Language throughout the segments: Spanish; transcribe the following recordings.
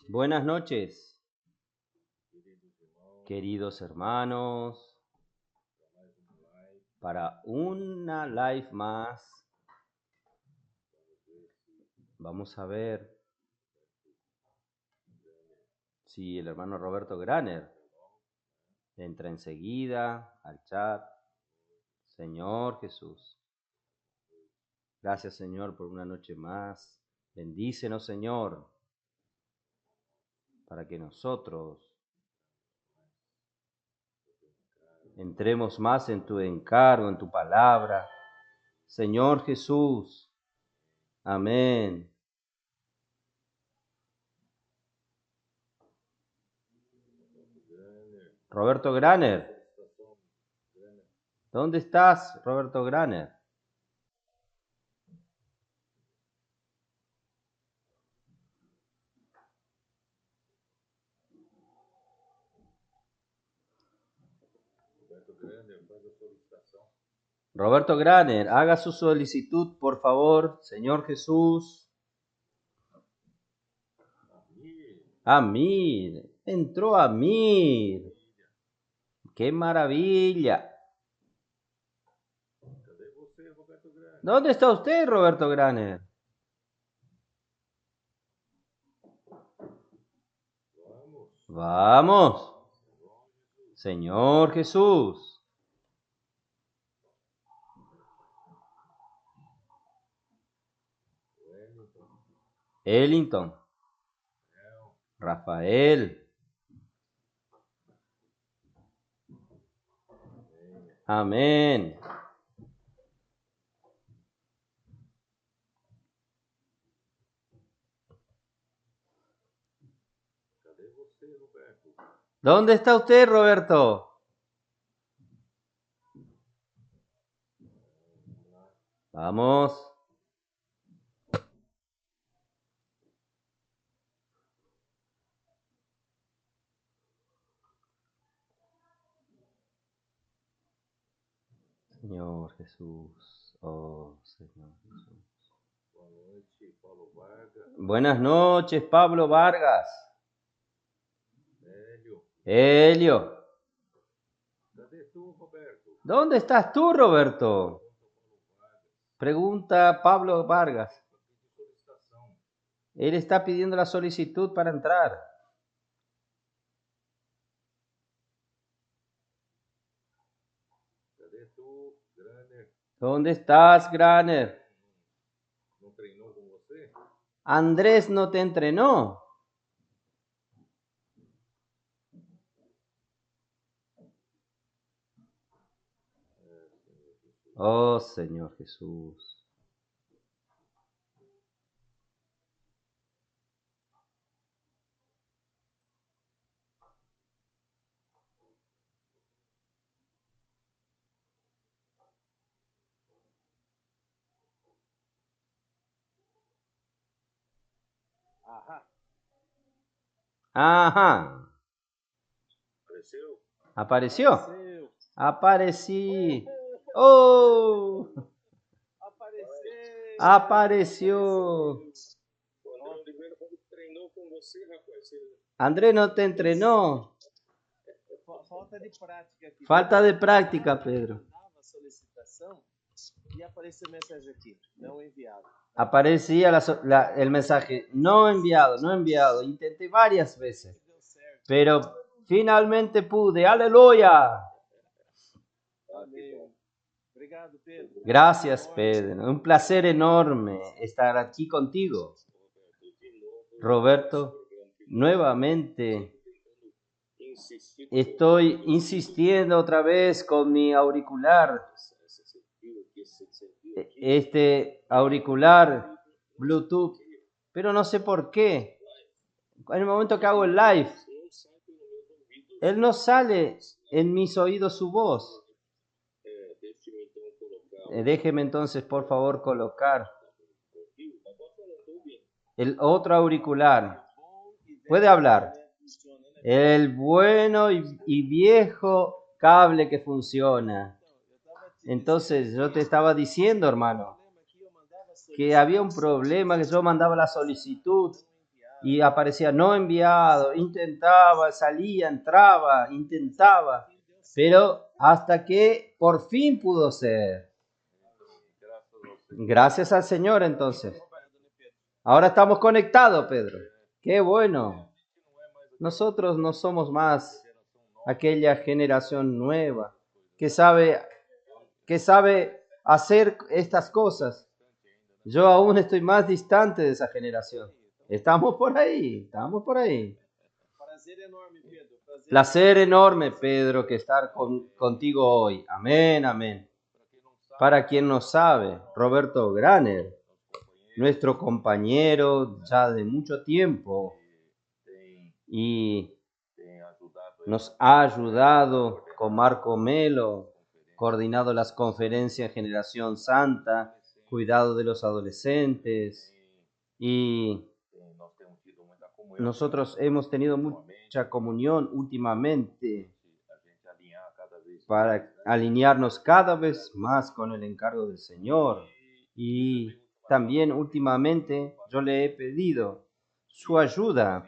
Buenas noches, queridos hermanos, para una live más. Vamos a ver si el hermano Roberto Graner entra enseguida al chat. Señor Jesús, gracias Señor por una noche más. Bendícenos Señor, para que nosotros entremos más en tu encargo, en tu palabra. Señor Jesús, amén. Roberto Graner, ¿dónde estás, Roberto Graner? Roberto Graner, haga su solicitud, por favor, Señor Jesús. Amir, entró Amir. ¡Qué maravilla! ¿Dónde está usted, Roberto Graner? Vamos, Señor Jesús. Ellington, Rafael. Amén. ¿Dónde está usted, Roberto? Vamos. Señor Jesús, oh Señor Jesús. Buenas noches, Pablo Vargas. Helio. ¿Dónde estás tú, Roberto? Pregunta Pablo Vargas. Él está pidiendo la solicitud para entrar. ¿Dónde estás, Graner? Andrés no te entrenó. Oh, Señor Jesús. Ajá. ¿Apareció? Aparecí. ¡Oh! Apareció. André no te entrenó. Falta de práctica, Pedro. Aparecía el mensaje, no enviado, no enviado. Intenté varias veces, pero finalmente pude. ¡Aleluya! Gracias, Pedro. Un placer enorme estar aquí contigo. Roberto, nuevamente estoy insistiendo otra vez con mi auricular. Este auricular Bluetooth, pero no sé por qué. En el momento que hago el live, él no sale en mis oídos su voz. Déjeme entonces, por favor, colocar el otro auricular. Puede hablar. El bueno y viejo cable que funciona. Entonces, yo te estaba diciendo, hermano, que había un problema, que yo mandaba la solicitud y aparecía no enviado, intentaba, salía, entraba, intentaba, pero hasta que por fin pudo ser. Gracias al Señor entonces. Ahora estamos conectados, Pedro. Qué bueno. Nosotros no somos más aquella generación nueva que sabe hacer estas cosas. Yo aún estoy más distante de esa generación. Estamos por ahí, estamos por ahí. Placer enorme, Pedro, que estar contigo hoy. Amén, amén. Para quien no sabe, Roberto Graner, nuestro compañero ya de mucho tiempo, y nos ha ayudado con Marco Melo, coordinado las conferencias Generación Santa, cuidado de los adolescentes, y nosotros hemos tenido mucha comunión últimamente para alinearnos cada vez más con el encargo del Señor. Y también últimamente yo le he pedido su ayuda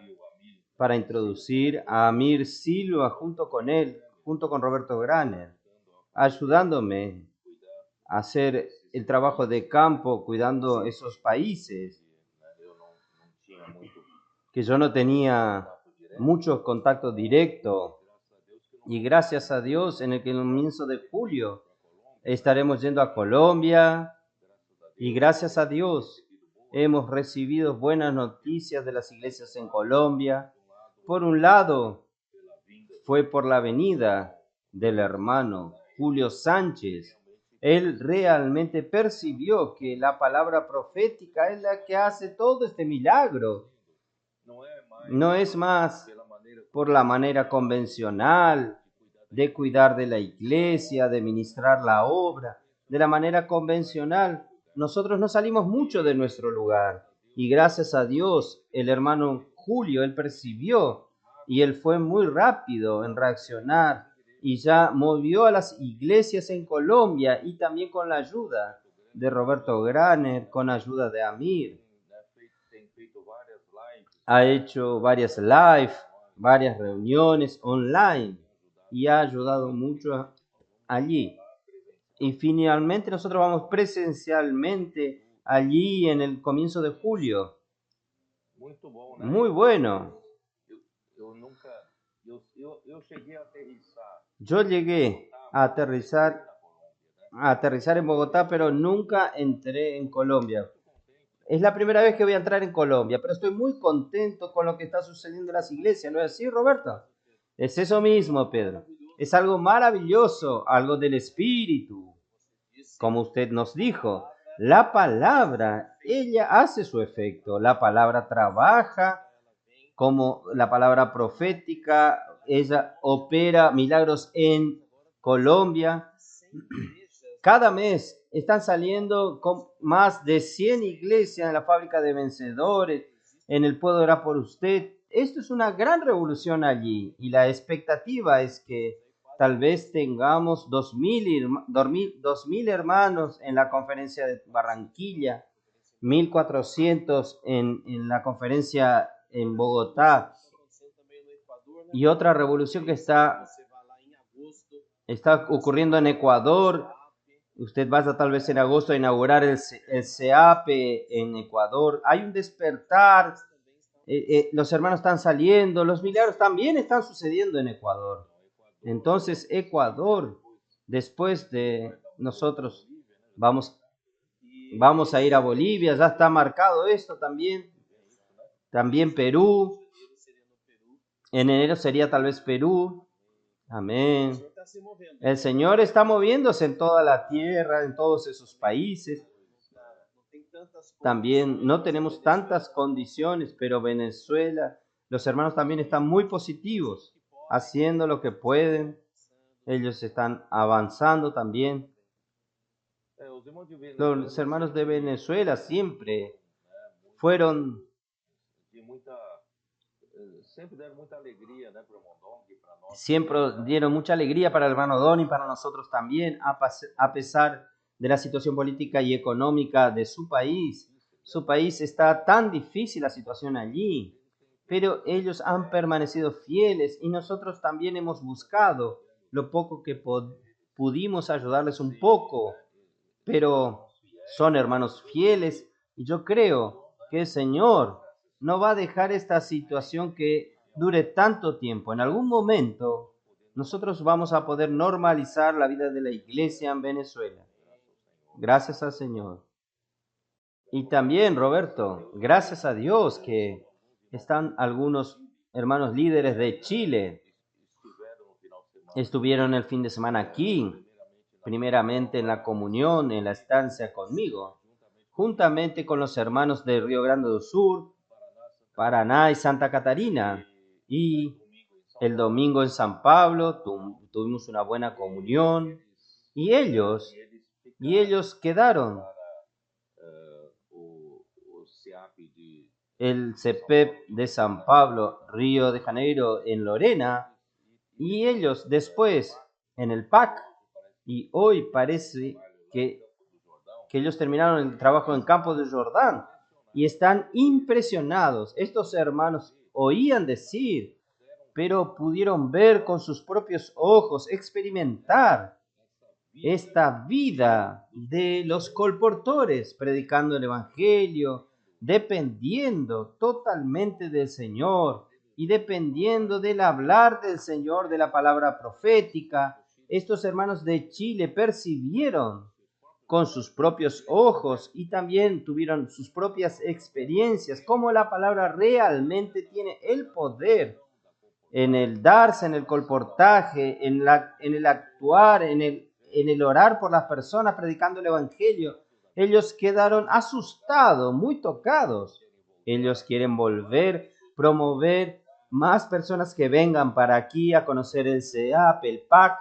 para introducir a Amir Silva junto con él, junto con Roberto Graner, ayudándome a hacer el trabajo de campo, cuidando esos países que yo no tenía muchos contactos directos. Y gracias a Dios, en el comienzo de julio estaremos yendo a Colombia, y gracias a Dios hemos recibido buenas noticias de las iglesias en Colombia. Por un lado, fue por la venida del hermano Julio Sánchez. Él realmente percibió que la palabra profética es la que hace todo este milagro. No es más por la manera convencional de cuidar de la iglesia, de ministrar la obra. De la manera convencional, nosotros no salimos mucho de nuestro lugar. Y gracias a Dios, el hermano Julio, él percibió y él fue muy rápido en reaccionar y ya movió a las iglesias en Colombia, y también con la ayuda de Roberto Graner, con ayuda de Amir. Ha hecho varias live, varias reuniones online y ha ayudado mucho allí. Y finalmente nosotros vamos presencialmente allí en el comienzo de julio. Muy bueno. Yo llegué a aterrizar en Bogotá, pero nunca entré en Colombia. Es la primera vez que voy a entrar en Colombia, pero estoy muy contento con lo que está sucediendo en las iglesias, ¿no es así, Roberto? Es eso mismo, Pedro. Es algo maravilloso, algo del Espíritu. Como usted nos dijo, la palabra, ella hace su efecto. La palabra trabaja como la palabra profética. Ella opera milagros en Colombia. Cada mes están saliendo con más de 100 iglesias en la fábrica de vencedores, en el Puedo Orar por Usted. Esto es una gran revolución allí, y la expectativa es que tal vez tengamos 2.000 hermanos en la conferencia de Barranquilla, 1.400 en la conferencia en Bogotá, y otra revolución que está ocurriendo en Ecuador. Usted va tal vez en agosto a inaugurar el CEAPE en Ecuador. Hay un despertar. Los hermanos están saliendo. Los milagros también están sucediendo en Ecuador. Entonces, Ecuador, después de nosotros, vamos a ir a Bolivia. Ya está marcado esto también. También Perú. En enero sería tal vez Perú. Amén. El Señor está moviéndose en toda la tierra, en todos esos países. También no tenemos tantas condiciones, pero Venezuela, los hermanos también están muy positivos, haciendo lo que pueden. Ellos están avanzando también. Los hermanos de Venezuela siempre fueron... Siempre dieron mucha alegría para el hermano Don y para nosotros también, a pesar de la situación política y económica de su país. Su país está tan difícil la situación allí. pero ellos han permanecido fieles y nosotros también hemos buscado lo poco que pudimos ayudarles un poco, pero son hermanos fieles y yo creo que el Señor no va a dejar esta situación que dure tanto tiempo. En algún momento nosotros vamos a poder normalizar la vida de la iglesia en Venezuela. Gracias al Señor. Y también, Roberto, gracias a Dios que están algunos hermanos líderes de Chile. Estuvieron el fin de semana aquí, primeramente en la comunión, en la estancia conmigo, juntamente con los hermanos de Río Grande do Sur, Paraná y Santa Catarina. Y el domingo en San Pablo tuvimos una buena comunión y ellos quedaron. El CEPEP de San Pablo, Río de Janeiro, en Lorena, y ellos después en el PAC, y hoy parece que ellos terminaron el trabajo en Campos de Jordán y están impresionados. Estos hermanos oían decir, pero pudieron ver con sus propios ojos, experimentar esta vida de los colportores, predicando el Evangelio, dependiendo totalmente del Señor y dependiendo del hablar del Señor, de la palabra profética. Estos hermanos de Chile percibieron con sus propios ojos y también tuvieron sus propias experiencias, cómo la palabra realmente tiene el poder en el darse, en el colportaje, en el actuar, en el orar por las personas, predicando el Evangelio. Ellos quedaron asustados, muy tocados. Ellos quieren volver, promover más personas que vengan para aquí a conocer el CEAP, el PAC.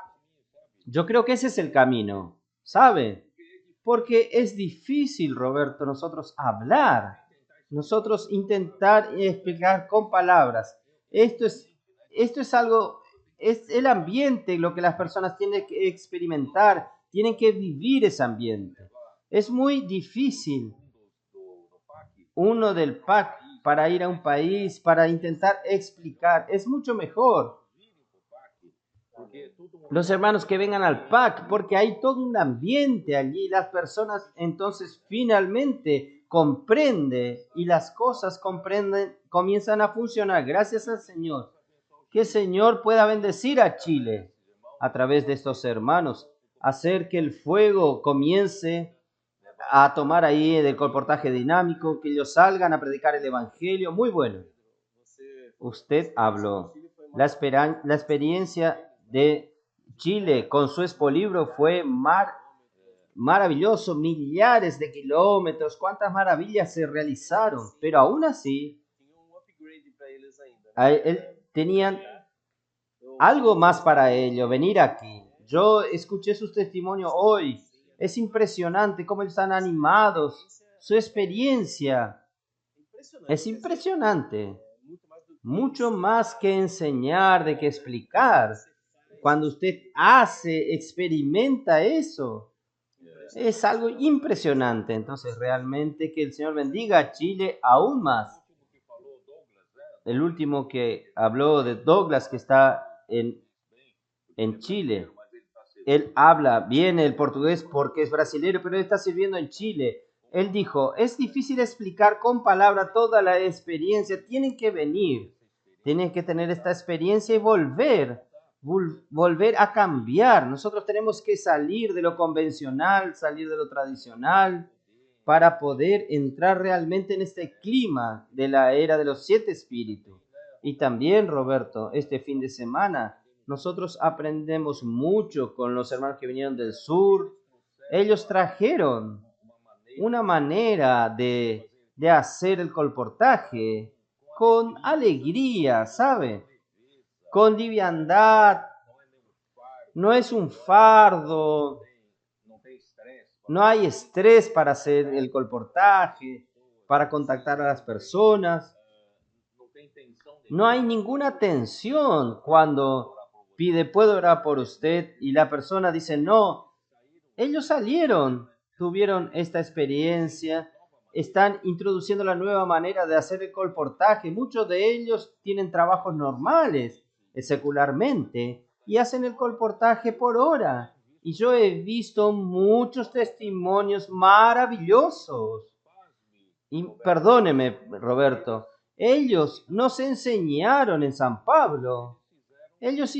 Yo creo que ese es el camino, ¿sabe? Porque es difícil, Roberto, nosotros hablar, nosotros intentar explicar con palabras. Esto es algo, es el ambiente lo que las personas tienen que experimentar, tienen que vivir ese ambiente. Es muy difícil uno del PAC para ir a un país, para intentar explicar. Es mucho mejor los hermanos que vengan al PAC, porque hay todo un ambiente allí. Las personas entonces finalmente comprenden y las cosas comienzan a funcionar. Gracias al Señor. Que el Señor pueda bendecir a Chile a través de estos hermanos, hacer que el fuego comience a tomar ahí del colportaje dinámico, que ellos salgan a predicar el Evangelio. Muy bueno. Usted habló. La experiencia de Chile con su expolibro fue maravilloso, millares de kilómetros, cuántas maravillas se realizaron, pero aún así tenían algo más para ello, venir aquí. Yo escuché sus testimonios hoy, es impresionante cómo están animados, su experiencia es impresionante, mucho más que enseñar, de que explicar. Cuando usted hace, experimenta eso, es algo impresionante. Entonces, realmente que el Señor bendiga a Chile aún más. El último que habló de Douglas, que está en Chile. Él habla bien el portugués porque es brasileño, pero él está sirviendo en Chile. Él dijo, es difícil explicar con palabras toda la experiencia. Tienen que venir, tienen que tener esta experiencia y volver a cambiar. Nosotros tenemos que salir de lo convencional, salir de lo tradicional, para poder entrar realmente en este clima de la era de los 7 espíritus. Y también, Roberto, este fin de semana nosotros aprendemos mucho con los hermanos que vinieron del sur. Ellos trajeron una manera de hacer el colportaje con alegría, ¿sabe? Con liviandad. No es un fardo. No hay estrés para hacer el colportaje, para contactar a las personas. No hay ninguna tensión cuando pide, ¿puedo orar por usted? Y la persona dice, no. Ellos salieron, tuvieron esta experiencia, están introduciendo la nueva manera de hacer el colportaje. Muchos de ellos tienen trabajos normales, secularmente, y hacen el colportaje por hora. Y yo he visto muchos testimonios maravillosos. Y perdóneme, Roberto, ellos nos enseñaron en San Pablo. Ellos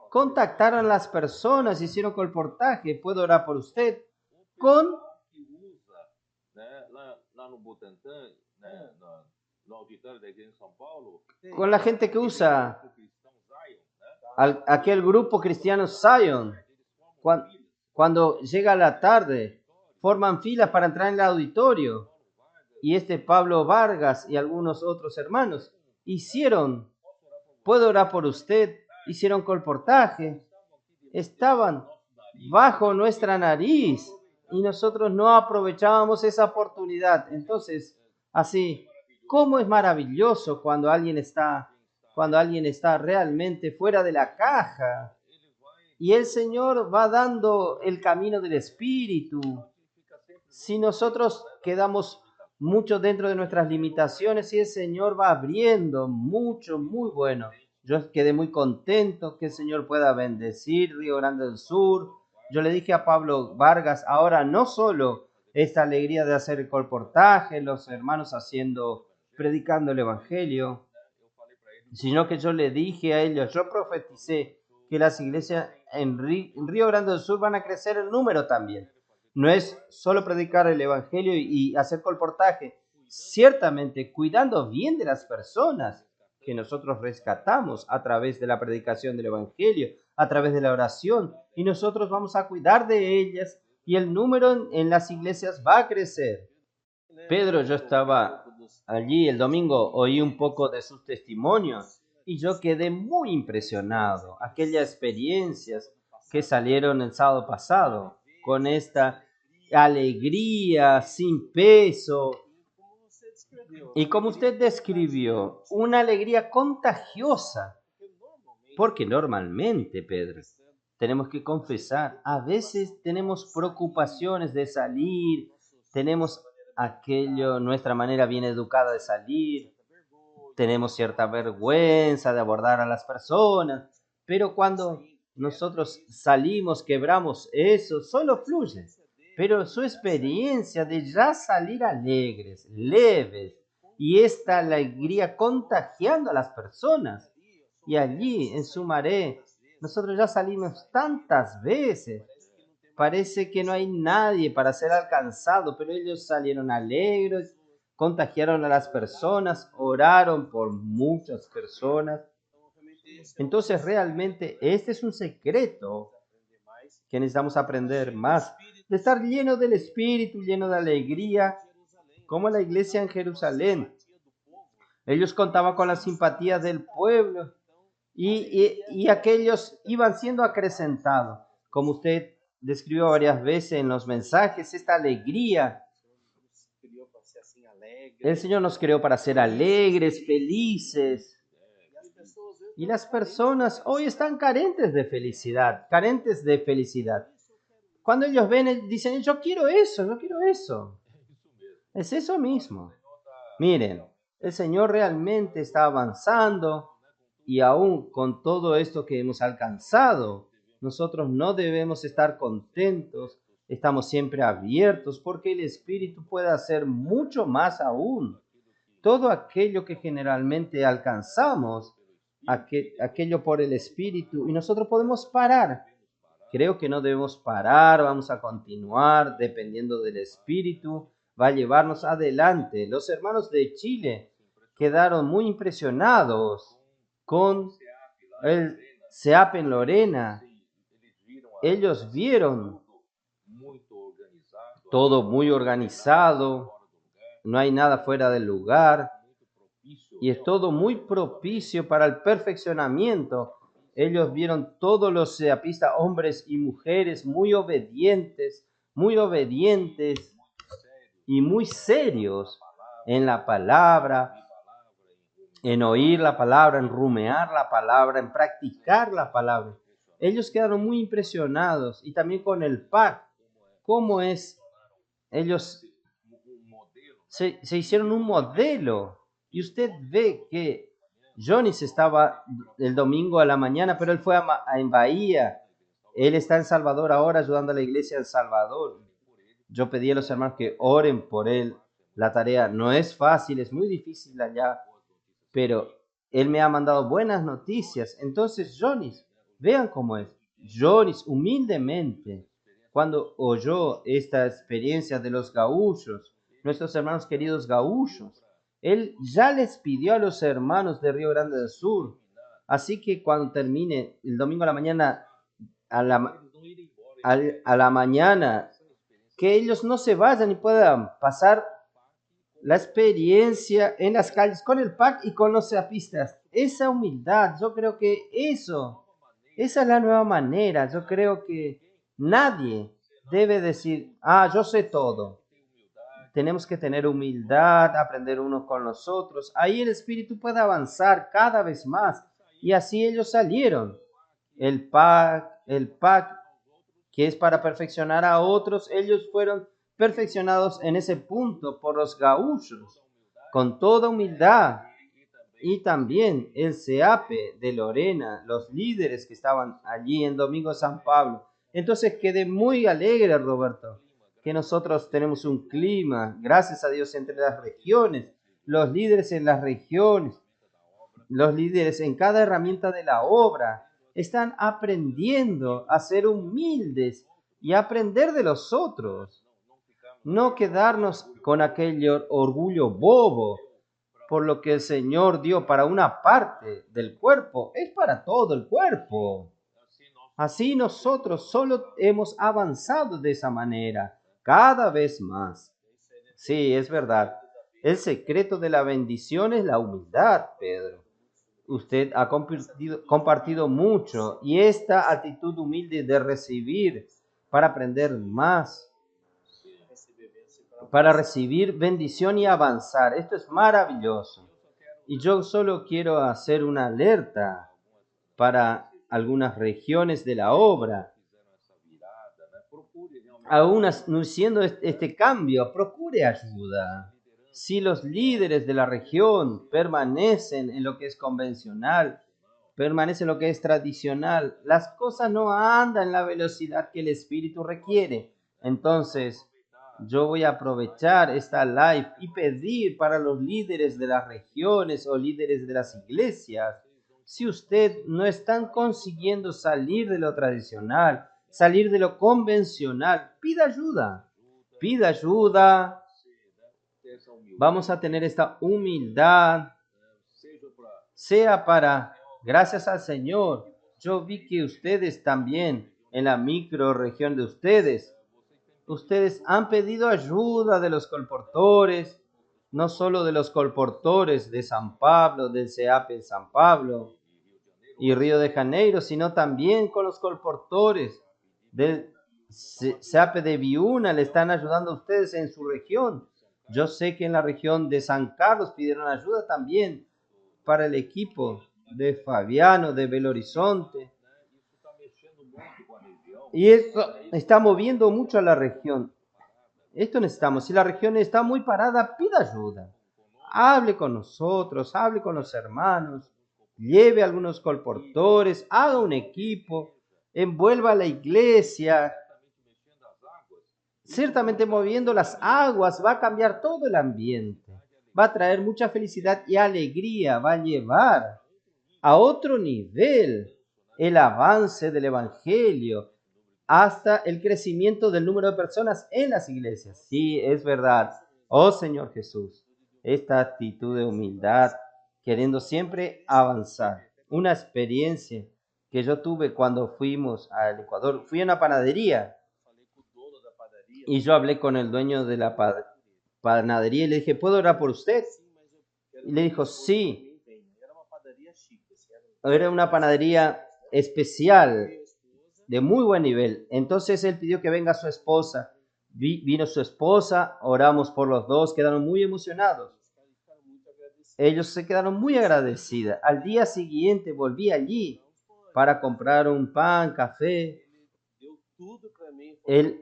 contactaron a las personas, hicieron colportaje. Puedo orar por usted con la gente que usa aquel grupo cristiano Zion. Cuando llega la tarde, forman filas para entrar en el auditorio. Y Pablo Vargas y algunos otros hermanos puedo orar por usted, hicieron colportaje, estaban bajo nuestra nariz y nosotros no aprovechábamos esa oportunidad. Entonces, así, ¿cómo es maravilloso cuando alguien está realmente fuera de la caja? Y el Señor va dando el camino del Espíritu. Si nosotros quedamos mucho dentro de nuestras limitaciones, y el Señor va abriendo mucho, muy bueno. Yo quedé muy contento que el Señor pueda bendecir Río Grande del Sur. Yo le dije a Pablo Vargas, ahora no solo esta alegría de hacer el colportaje, los hermanos predicando el Evangelio, sino que yo le dije a ellos, yo profeticé que las iglesias en Río Grande del Sur van a crecer en número también. No es solo predicar el Evangelio y hacer colportaje, ciertamente cuidando bien de las personas que nosotros rescatamos a través de la predicación del Evangelio, a través de la oración, y nosotros vamos a cuidar de ellas y el número en las iglesias va a crecer. Pedro, yo estaba allí el domingo, oí un poco de sus testimonios y yo quedé muy impresionado. Aquellas experiencias que salieron el sábado pasado con esta alegría sin peso. Y como usted describió, una alegría contagiosa. Porque normalmente, Pedro, tenemos que confesar, a veces tenemos preocupaciones de salir, tenemos nuestra manera bien educada de salir, tenemos cierta vergüenza de abordar a las personas, pero cuando nosotros salimos, quebramos eso, solo fluye. Pero su experiencia de ya salir alegres, leves, y esta alegría contagiando a las personas, y allí en Sumaré, nosotros ya salimos tantas veces. Parece que no hay nadie para ser alcanzado, pero ellos salieron alegres, contagiaron a las personas, oraron por muchas personas. Entonces realmente este es un secreto que necesitamos aprender más, de estar lleno del Espíritu, lleno de alegría, como la iglesia en Jerusalén. Ellos contaban con la simpatía del pueblo y aquellos iban siendo acrecentados, como usted describió varias veces en los mensajes, esta alegría. El Señor nos creó para ser alegres, felices. Y las personas hoy están carentes de felicidad. Cuando ellos ven, dicen, yo quiero eso, yo quiero eso. Es eso mismo. Miren, el Señor realmente está avanzando y aún con todo esto que hemos alcanzado, nosotros no debemos estar contentos, estamos siempre abiertos porque el Espíritu puede hacer mucho más aún. Todo aquello que generalmente alcanzamos, aquello por el Espíritu, y nosotros podemos parar. Creo que no debemos parar, vamos a continuar dependiendo del Espíritu, va a llevarnos adelante. Los hermanos de Chile quedaron muy impresionados con el SEAP en Lorena. Ellos vieron todo muy organizado, no hay nada fuera del lugar y es todo muy propicio para el perfeccionamiento. Ellos vieron todos los seapistas, hombres y mujeres, muy obedientes y muy serios en la palabra, en oír la palabra, en rumear la palabra, en practicar la palabra. Ellos quedaron muy impresionados y también con el PAC, cómo es ellos se hicieron un modelo. Y usted ve que Jonis estaba el domingo a la mañana, pero él fue en Bahía. Él está en Salvador ahora ayudando a la iglesia en Salvador. Yo pedí a los hermanos que oren por él. La tarea no es fácil, es muy difícil allá, pero él me ha mandado buenas noticias. Entonces, Jonis, vean cómo es. Jonis, humildemente, cuando oyó esta experiencia de los gaúchos, nuestros hermanos queridos gaúchos, él ya les pidió a los hermanos de Río Grande del Sur. Así que cuando termine el domingo a la mañana, a la mañana, que ellos no se vayan y puedan pasar la experiencia en las calles con el PAC y con los seapistas. Esa humildad, yo creo que esa es la nueva manera. Yo creo que nadie debe decir, yo sé todo. Tenemos que tener humildad, aprender unos con los otros. Ahí el espíritu puede avanzar cada vez más. Y así ellos salieron. El PAC, que es para perfeccionar a otros, ellos fueron perfeccionados en ese punto por los gaúchos, con toda humildad. Y también el CEAPE de Lorena, los líderes que estaban allí en Domingo San Pablo. Entonces quedé muy alegre, Roberto, que nosotros tenemos un clima, gracias a Dios, entre las regiones, los líderes en las regiones, los líderes en cada herramienta de la obra, están aprendiendo a ser humildes y a aprender de los otros. No quedarnos con aquel orgullo bobo por lo que el Señor dio para una parte del cuerpo, es para todo el cuerpo. Así nosotros solo hemos avanzado de esa manera, cada vez más. Sí, es verdad. El secreto de la bendición es la humildad, Pedro. Usted ha compartido mucho y esta actitud humilde de recibir para aprender más, para recibir bendición y avanzar. Esto es maravilloso. Y yo solo quiero hacer una alerta para algunas regiones de la obra. Aún no siendo este cambio, procure ayuda. Si los líderes de la región permanecen en lo que es convencional, permanecen en lo que es tradicional, las cosas no andan en la velocidad que el espíritu requiere. Entonces, yo voy a aprovechar esta live y pedir para los líderes de las regiones o líderes de las iglesias, si usted no están consiguiendo salir de lo tradicional, salir de lo convencional, pida ayuda. Pida ayuda. Vamos a tener esta humildad. Sea para, gracias al Señor, yo vi que ustedes también, en la microrregión de ustedes han pedido ayuda de los colportores, no solo de los colportores de San Pablo, del CEAPE en San Pablo y Río de Janeiro, sino también con los colportores del CEAPE de Viuna, le están ayudando a ustedes en su región. Yo sé que en la región de San Carlos pidieron ayuda también para el equipo de Fabiano, de Belo Horizonte. Y esto está moviendo mucho a la región. Esto necesitamos. Si la región está muy parada, pida ayuda. Hable con nosotros, hable con los hermanos, lleve a algunos colportores, haga un equipo, envuelva a la iglesia. Ciertamente moviendo las aguas va a cambiar todo el ambiente. Va a traer mucha felicidad y alegría, va a llevar a otro nivel el avance del evangelio, hasta el crecimiento del número de personas en las iglesias. Sí, es verdad. Oh Señor Jesús, esta actitud de humildad, queriendo siempre avanzar. Una experiencia que yo tuve cuando fuimos al Ecuador. Fui a una panadería y yo hablé con el dueño de la panadería y le dije, ¿puedo orar por usted? Y le dijo, sí. Era una panadería especial, de muy buen nivel. Entonces él pidió que venga su esposa. Vino su esposa, oramos por los dos, quedaron muy emocionados. Ellos se quedaron muy agradecidos. Al día siguiente volví allí para comprar un pan, café. Él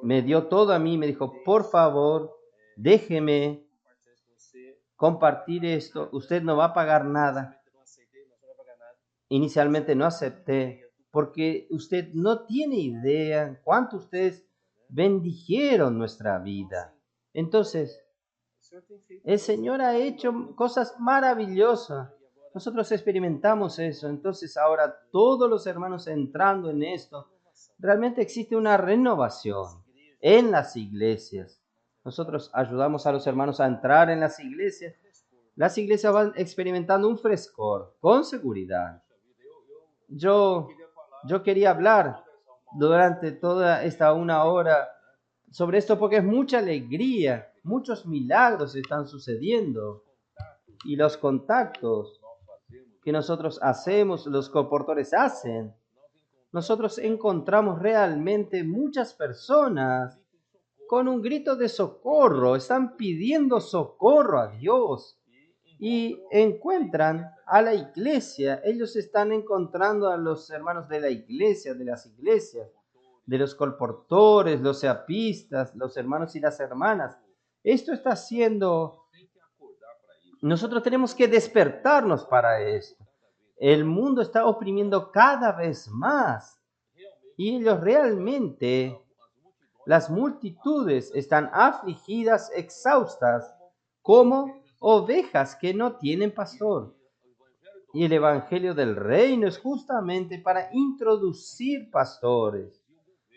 me dio todo a mí, me dijo, por favor, déjeme compartir esto, usted no va a pagar nada. Inicialmente no acepté, porque usted no tiene idea cuánto ustedes bendijeron nuestra vida. Entonces, el Señor ha hecho cosas maravillosas. Nosotros experimentamos eso. Entonces ahora todos los hermanos entrando en esto, realmente existe una renovación en las iglesias. Nosotros ayudamos a los hermanos a entrar en las iglesias. Las iglesias van experimentando un frescor, con seguridad. Yo quería hablar durante toda esta una hora sobre esto porque es mucha alegría, muchos milagros están sucediendo y los contactos que nosotros hacemos, los comportores hacen, nosotros encontramos realmente muchas personas con un grito de socorro, están pidiendo socorro a Dios y encuentran a la iglesia, ellos están encontrando a los hermanos de la iglesia, de las iglesias, de los colportores, los seapistas, los hermanos y las hermanas. Esto está haciendo, nosotros tenemos que despertarnos para esto. El mundo está oprimiendo cada vez más y ellos realmente, las multitudes están afligidas, exhaustas, como ovejas que no tienen pastor. Y el evangelio del reino es justamente para introducir pastores,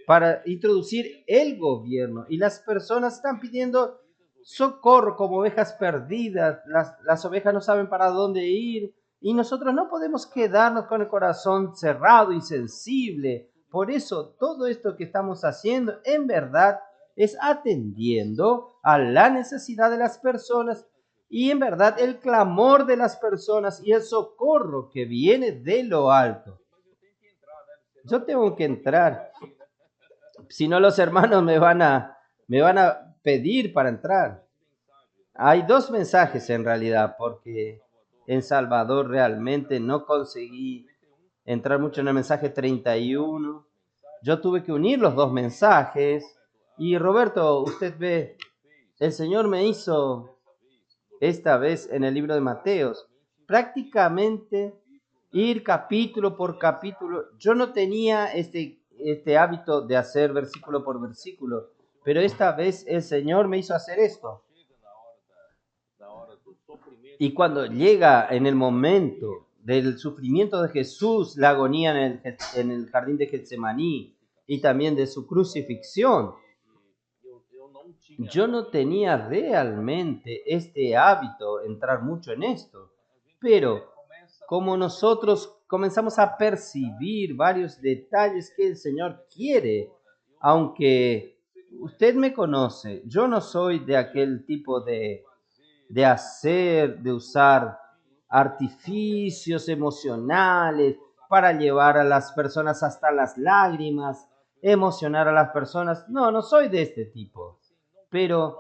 para introducir el gobierno. Y las personas están pidiendo socorro como ovejas perdidas. Las ovejas no saben para dónde ir. Y nosotros no podemos quedarnos con el corazón cerrado y sensible. Por eso todo esto que estamos haciendo en verdad es atendiendo a la necesidad de las personas y en verdad el clamor de las personas y el socorro que viene de lo alto. Yo tengo que entrar. Si no, los hermanos me van a pedir para entrar. Hay dos mensajes en realidad, porque en Salvador realmente no conseguí entrar mucho en el mensaje 31. Yo tuve que unir los dos mensajes. Y Roberto, usted ve, el Señor me hizo esta vez en el libro de Mateos prácticamente ir capítulo por capítulo. Yo no tenía este hábito de hacer versículo por versículo, pero esta vez el Señor me hizo hacer esto. Y cuando llega en el momento del sufrimiento de Jesús, la agonía en el jardín de Getsemaní y también de su crucifixión, yo no tenía realmente este hábito, entrar mucho en esto, pero como nosotros comenzamos a percibir varios detalles que el Señor quiere, aunque usted me conoce, yo no soy de aquel tipo de usar artificios emocionales para llevar a las personas hasta las lágrimas, emocionar a las personas. No, no soy de este tipo. Pero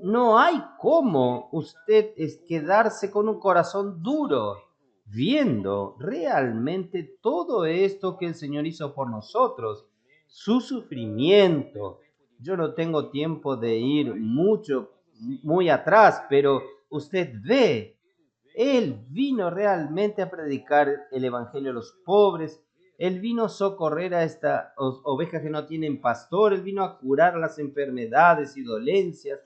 no hay cómo usted quedarse con un corazón duro viendo realmente todo esto que el Señor hizo por nosotros, su sufrimiento. Yo no tengo tiempo de ir muy atrás, pero usted ve, Él vino realmente a predicar el Evangelio a los pobres, Él vino a socorrer a estas ovejas que no tienen pastor, Él vino a curar las enfermedades y dolencias,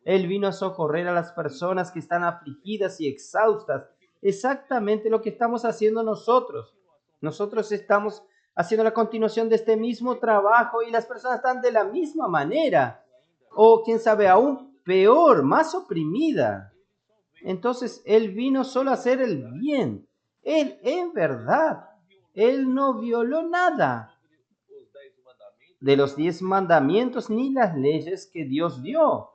Él vino a socorrer a las personas que están afligidas y exhaustas. Exactamente lo que estamos haciendo nosotros. Nosotros estamos haciendo la continuación de este mismo trabajo y las personas están de la misma manera, o quién sabe, aún peor, más oprimida. Entonces Él vino solo a hacer el bien. Él, en verdad, Él no violó nada de los 10 mandamientos ni las leyes que Dios dio.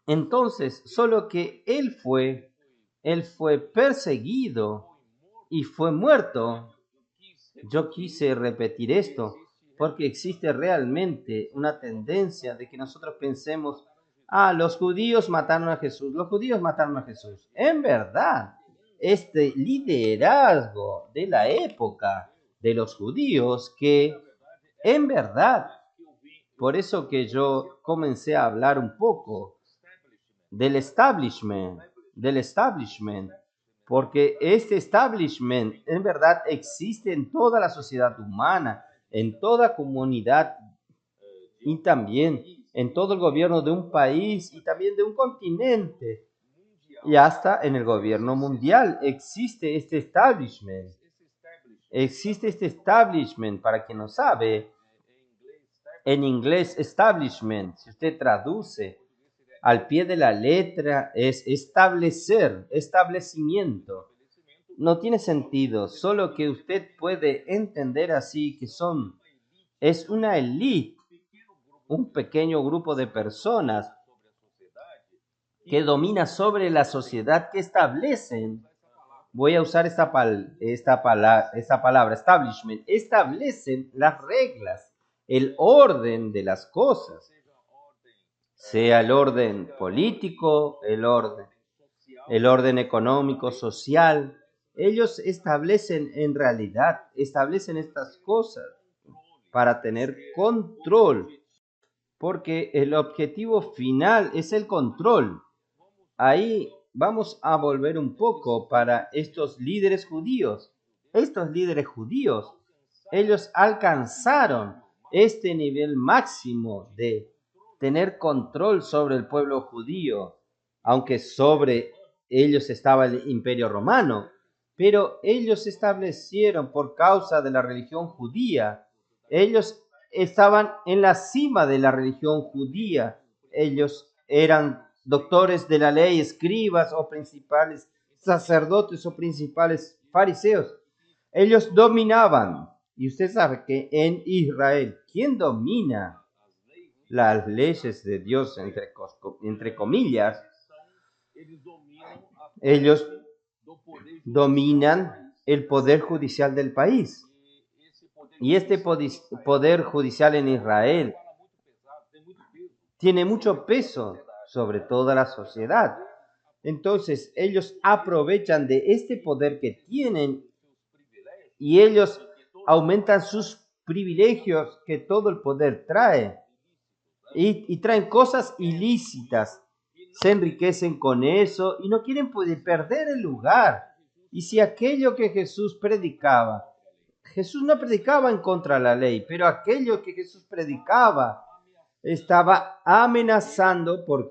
Entonces, solo que Él fue perseguido y fue muerto. Yo quise repetir esto porque existe realmente una tendencia de que nosotros pensemos, los judíos mataron a Jesús, los judíos mataron a Jesús. En verdad, este liderazgo de la época de los judíos que en verdad Por eso que yo comencé a hablar un poco del establishment, porque este establishment en verdad existe en toda la sociedad humana, en toda comunidad y también en todo el gobierno de un país y también de un continente. Y hasta en el gobierno mundial existe este establishment. Existe este establishment, para quien no sabe, en inglés establishment, si usted traduce al pie de la letra, es establecer, establecimiento. No tiene sentido, solo que usted puede entender así que es una élite, un pequeño grupo de personas que domina sobre la sociedad, que establecen, voy a usar esta palabra, establishment, establecen las reglas, el orden de las cosas, sea el orden político, el orden económico, social. Ellos establecen estas cosas para tener control, porque el objetivo final es el control. Ahí vamos a volver un poco para estos líderes judíos. Estos líderes judíos, ellos alcanzaron este nivel máximo de tener control sobre el pueblo judío, aunque sobre ellos estaba el imperio romano, pero ellos establecieron por causa de la religión judía, ellos estaban en la cima de la religión judía, ellos eran doctores de la ley, escribas o principales sacerdotes o principales fariseos. Ellos dominaban. Y usted sabe que en Israel, ¿quién domina las leyes de Dios, entre comillas? Ellos dominan el poder judicial del país. Y este poder judicial en Israel tiene mucho peso sobre toda la sociedad. Entonces ellos aprovechan de este poder que tienen y ellos aumentan sus privilegios que todo el poder trae y traen cosas ilícitas, se enriquecen con eso y no quieren perder el lugar. Y si aquello que Jesús predicaba, Jesús no predicaba en contra de la ley, pero aquello que Jesús predicaba estaba amenazando por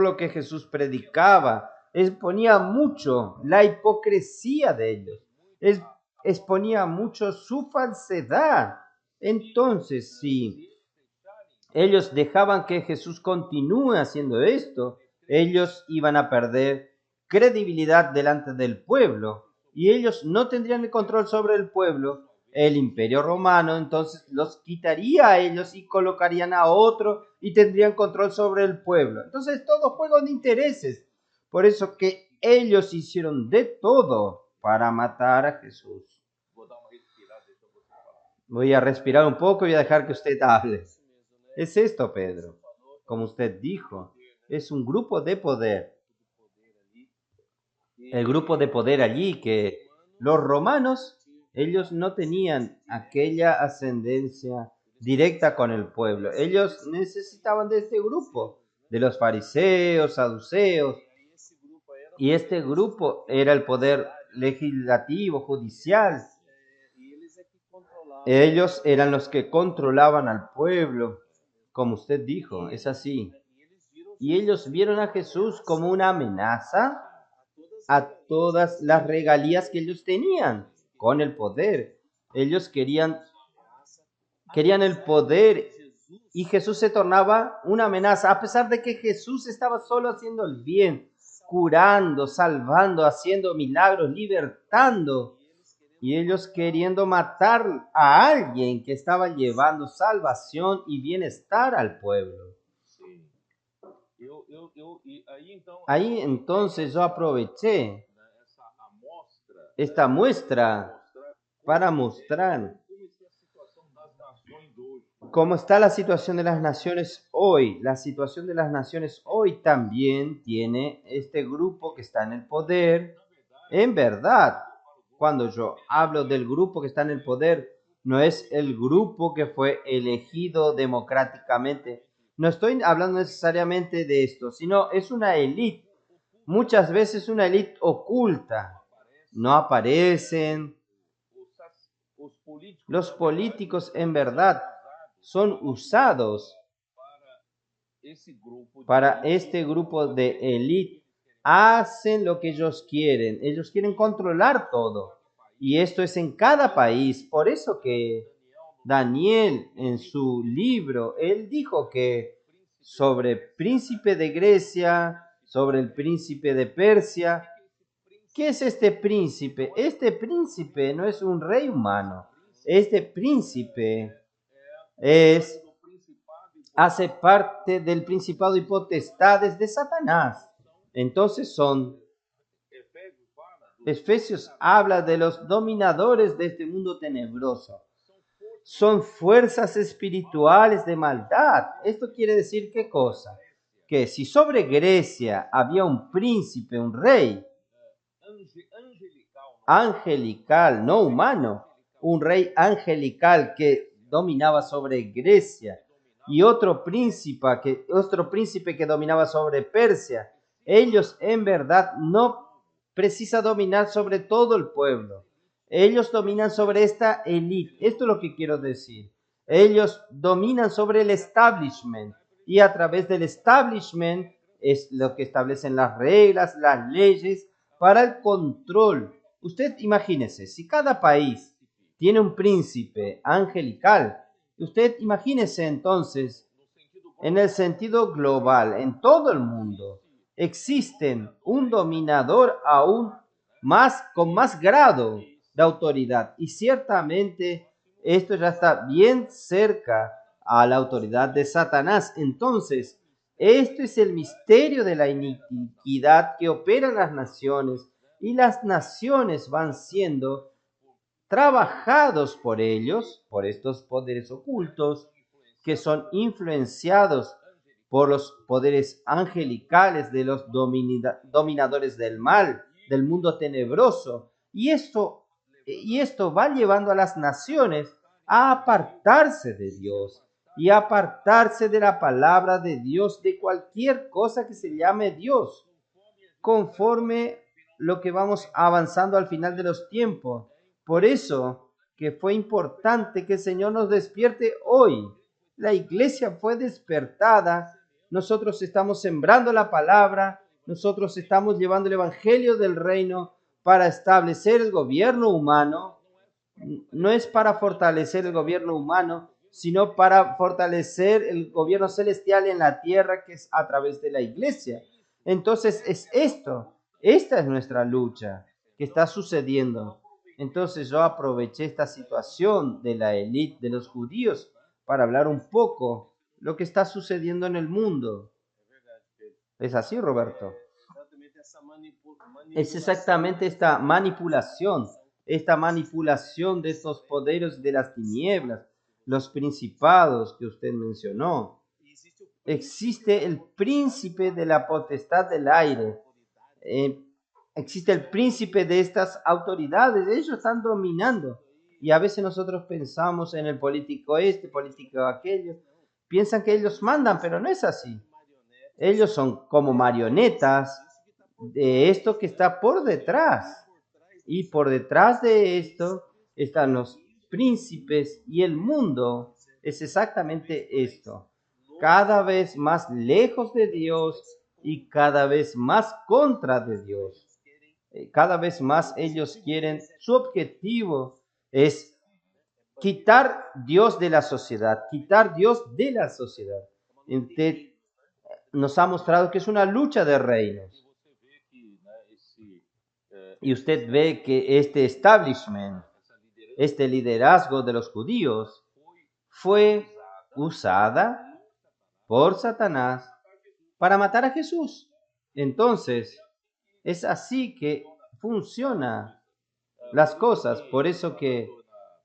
lo que Jesús predicaba, exponía mucho la hipocresía de ellos, exponía mucho su falsedad. Entonces, si ellos dejaban que Jesús continúe haciendo esto, ellos iban a perder credibilidad delante del pueblo y ellos no tendrían el control sobre el pueblo. El imperio romano entonces los quitaría a ellos y colocarían a otro y tendrían control sobre el pueblo. Entonces todo juego de intereses. Por eso que ellos hicieron de todo para matar a Jesús. Voy a respirar un poco y voy a dejar que usted hable. Es esto, Pedro. Como usted dijo, es un grupo de poder. El grupo de poder allí que los romanos, ellos no tenían aquella ascendencia directa con el pueblo. Ellos necesitaban de este grupo, de los fariseos, saduceos, y este grupo era el poder legislativo, judicial. Ellos eran los que controlaban al pueblo, como usted dijo, es así. Y ellos vieron a Jesús como una amenaza a todas las regalías que ellos tenían con el poder. Ellos querían el poder y Jesús se tornaba una amenaza, a pesar de que Jesús estaba solo haciendo el bien, curando, salvando, haciendo milagros, libertando. Y ellos queriendo matar a alguien que estaba llevando salvación y bienestar al pueblo. Ahí entonces yo aproveché esta muestra para mostrar cómo está la situación de las naciones hoy. La situación de las naciones hoy también tiene este grupo que está en el poder. En verdad, cuando yo hablo del grupo que está en el poder, no es el grupo que fue elegido democráticamente. No estoy hablando necesariamente de esto, sino es una élite, muchas veces una élite oculta. No aparecen. Los políticos en verdad son usados para este grupo de élite. Hacen lo que ellos quieren controlar todo. Y esto es en cada país. Por eso que Daniel en su libro, él dijo que sobre príncipe de Grecia, sobre el príncipe de Persia. ¿Qué es este príncipe? Este príncipe no es un rey humano. Este príncipe hace parte del principado y potestades de Satanás. Entonces Efesios habla de los dominadores de este mundo tenebroso. Son fuerzas espirituales de maldad. Esto quiere decir ¿qué cosa? Que si sobre Grecia había un príncipe, un rey, angelical, no humano, un rey angelical que dominaba sobre Grecia y otro príncipe que dominaba sobre Persia. Ellos en verdad no precisan dominar sobre todo el pueblo. Ellos dominan sobre esta élite. Esto es lo que quiero decir. Ellos dominan sobre el establishment y a través del establishment es lo que establecen las reglas, las leyes para el control. Usted imagínese, si cada país tiene un príncipe angelical, usted imagínese entonces, en el sentido global, en todo el mundo, existen un dominador aún más, con más grado de autoridad. Y ciertamente esto ya está bien cerca a la autoridad de Satanás. Entonces, esto es el misterio de la iniquidad que opera en las naciones, y las naciones van siendo trabajados por ellos, por estos poderes ocultos, que son influenciados por los poderes angelicales de los dominadores del mal, del mundo tenebroso. Y esto va llevando a las naciones a apartarse de Dios y a apartarse de la palabra de Dios, de cualquier cosa que se llame Dios, conforme lo que vamos avanzando al final de los tiempos. Por eso que fue importante que el Señor nos despierte hoy. La iglesia fue despertada, nosotros estamos sembrando la palabra, nosotros estamos llevando el evangelio del reino para establecer el gobierno humano. No es para fortalecer el gobierno humano, sino para fortalecer el gobierno celestial en la tierra, que es a través de la iglesia. Entonces esta es nuestra lucha que está sucediendo. Entonces yo aproveché esta situación de la élite de los judíos para hablar un poco lo que está sucediendo en el mundo. ¿Es así, Roberto? Es exactamente esta manipulación de estos poderes de las tinieblas, los principados que usted mencionó. Existe el príncipe de la potestad del aire. Existe el príncipe de estas autoridades. Ellos están dominando. Y a veces nosotros pensamos en el político este, político aquello. Piensan que ellos mandan, pero no es así. Ellos son como marionetas de esto que está por detrás. Y por detrás de esto están los príncipes, y el mundo es exactamente esto. Cada vez más lejos de Dios y cada vez más contra de Dios. Cada vez más ellos quieren, su objetivo es quitar Dios de la sociedad, quitar Dios de la sociedad. Entonces, nos ha mostrado que es una lucha de reinos. Y usted ve que este establishment, este liderazgo de los judíos, fue usada por Satanás para matar a Jesús. Entonces, es así que funcionan las cosas. Por eso que,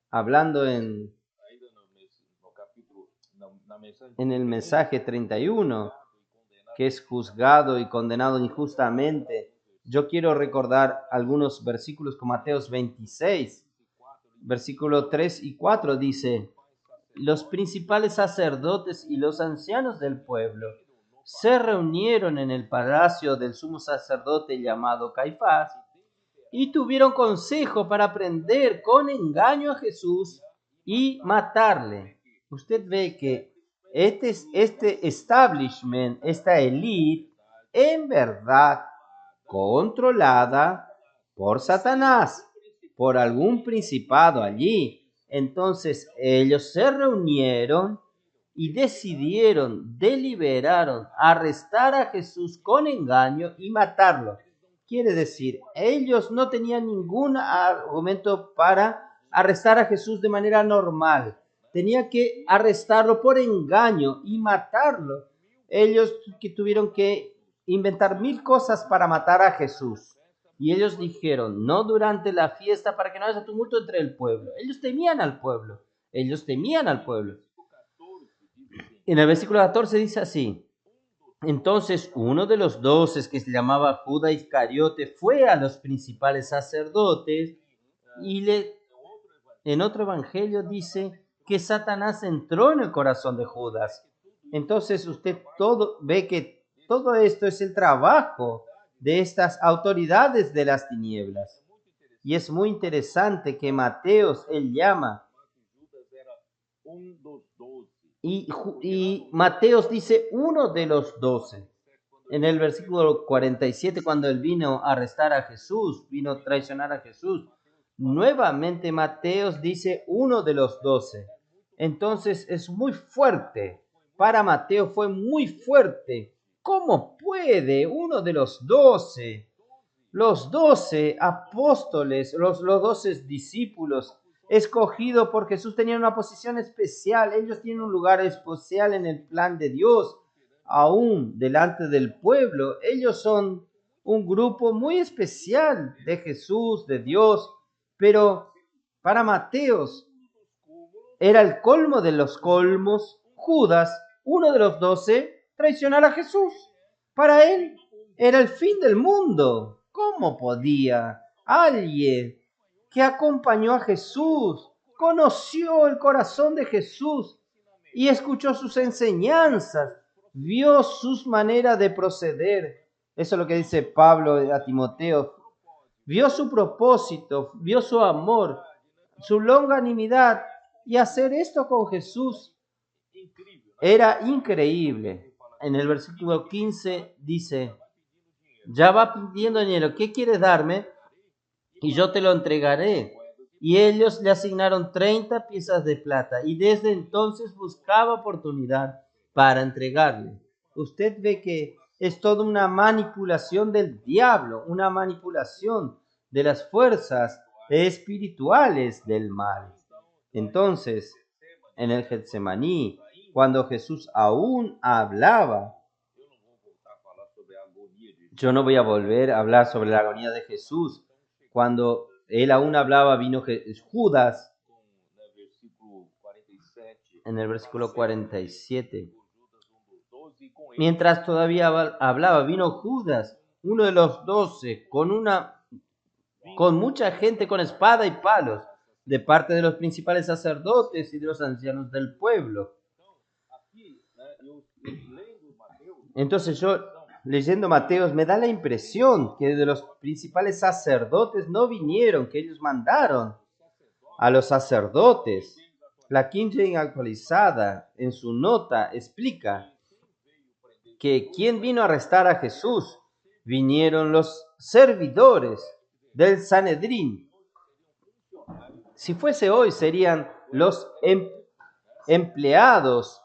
hablando en el mensaje 31, que es juzgado y condenado injustamente, yo quiero recordar algunos versículos con Mateos 26, versículo 3 y 4 dice: los principales sacerdotes y los ancianos del pueblo se reunieron en el palacio del sumo sacerdote llamado Caifás y tuvieron consejo para prender con engaño a Jesús y matarle. Usted ve que este establishment, esta elite, en verdad controlada por Satanás, por algún principado allí. Entonces ellos se reunieron y deliberaron arrestar a Jesús con engaño y matarlo. Quiere decir, ellos no tenían ningún argumento para arrestar a Jesús de manera normal. Tenía que arrestarlo por engaño y matarlo. Ellos que tuvieron que inventar 1000 cosas para matar a Jesús. Y ellos dijeron, no durante la fiesta para que no haya tumulto entre el pueblo. Ellos temían al pueblo. Ellos temían al pueblo. En el versículo 14 dice así: entonces uno de los 12, que se llamaba Judas Iscariote, fue a los principales sacerdotes y en otro evangelio dice que Satanás entró en el corazón de Judas. Entonces usted ve que todo esto es el trabajo de estas autoridades de las tinieblas. Y es muy interesante que Mateos, él llama, y Mateos dice uno de los 12. En el versículo 47, cuando él vino a arrestar a Jesús, vino a traicionar a Jesús, nuevamente Mateos dice uno de los 12. Entonces es muy fuerte. Para Mateo fue muy fuerte. ¿Cómo puede uno de los 12, los 12 apóstoles, los 12 discípulos escogidos por Jesús, tenían una posición especial? Ellos tienen un lugar especial en el plan de Dios, aún delante del pueblo. Ellos son un grupo muy especial de Jesús, de Dios, pero para Mateos era el colmo de los colmos Judas, uno de los 12, traicionar a Jesús. Para él era el fin del mundo. ¿Cómo podía alguien que acompañó a Jesús, conoció el corazón de Jesús y escuchó sus enseñanzas, vio sus maneras de proceder? Eso es lo que dice Pablo a Timoteo. Vio su propósito, vio su amor, su longanimidad, y hacer esto con Jesús era increíble. En el versículo 15 dice: ya va pidiendo dinero, ¿qué quieres darme? Y yo te lo entregaré. Y ellos le asignaron 30 piezas de plata, y desde entonces buscaba oportunidad para entregarle. Usted ve que es toda una manipulación del diablo, una manipulación de las fuerzas espirituales del mal. Entonces, en el Getsemaní, cuando Jesús aún hablaba, yo no voy a volver a hablar sobre la agonía de Jesús. Cuando él aún hablaba, vino Judas, en el versículo 47. Mientras todavía hablaba, vino Judas, uno de los 12, con mucha gente, con espada y palos, de parte de los principales sacerdotes y de los ancianos del pueblo. Entonces yo, leyendo Mateos, me da la impresión que de los principales sacerdotes no vinieron, que ellos mandaron a los sacerdotes. La King James actualizada en su nota explica que quien vino a arrestar a Jesús vinieron los servidores del Sanedrín. Si fuese hoy, serían los empleados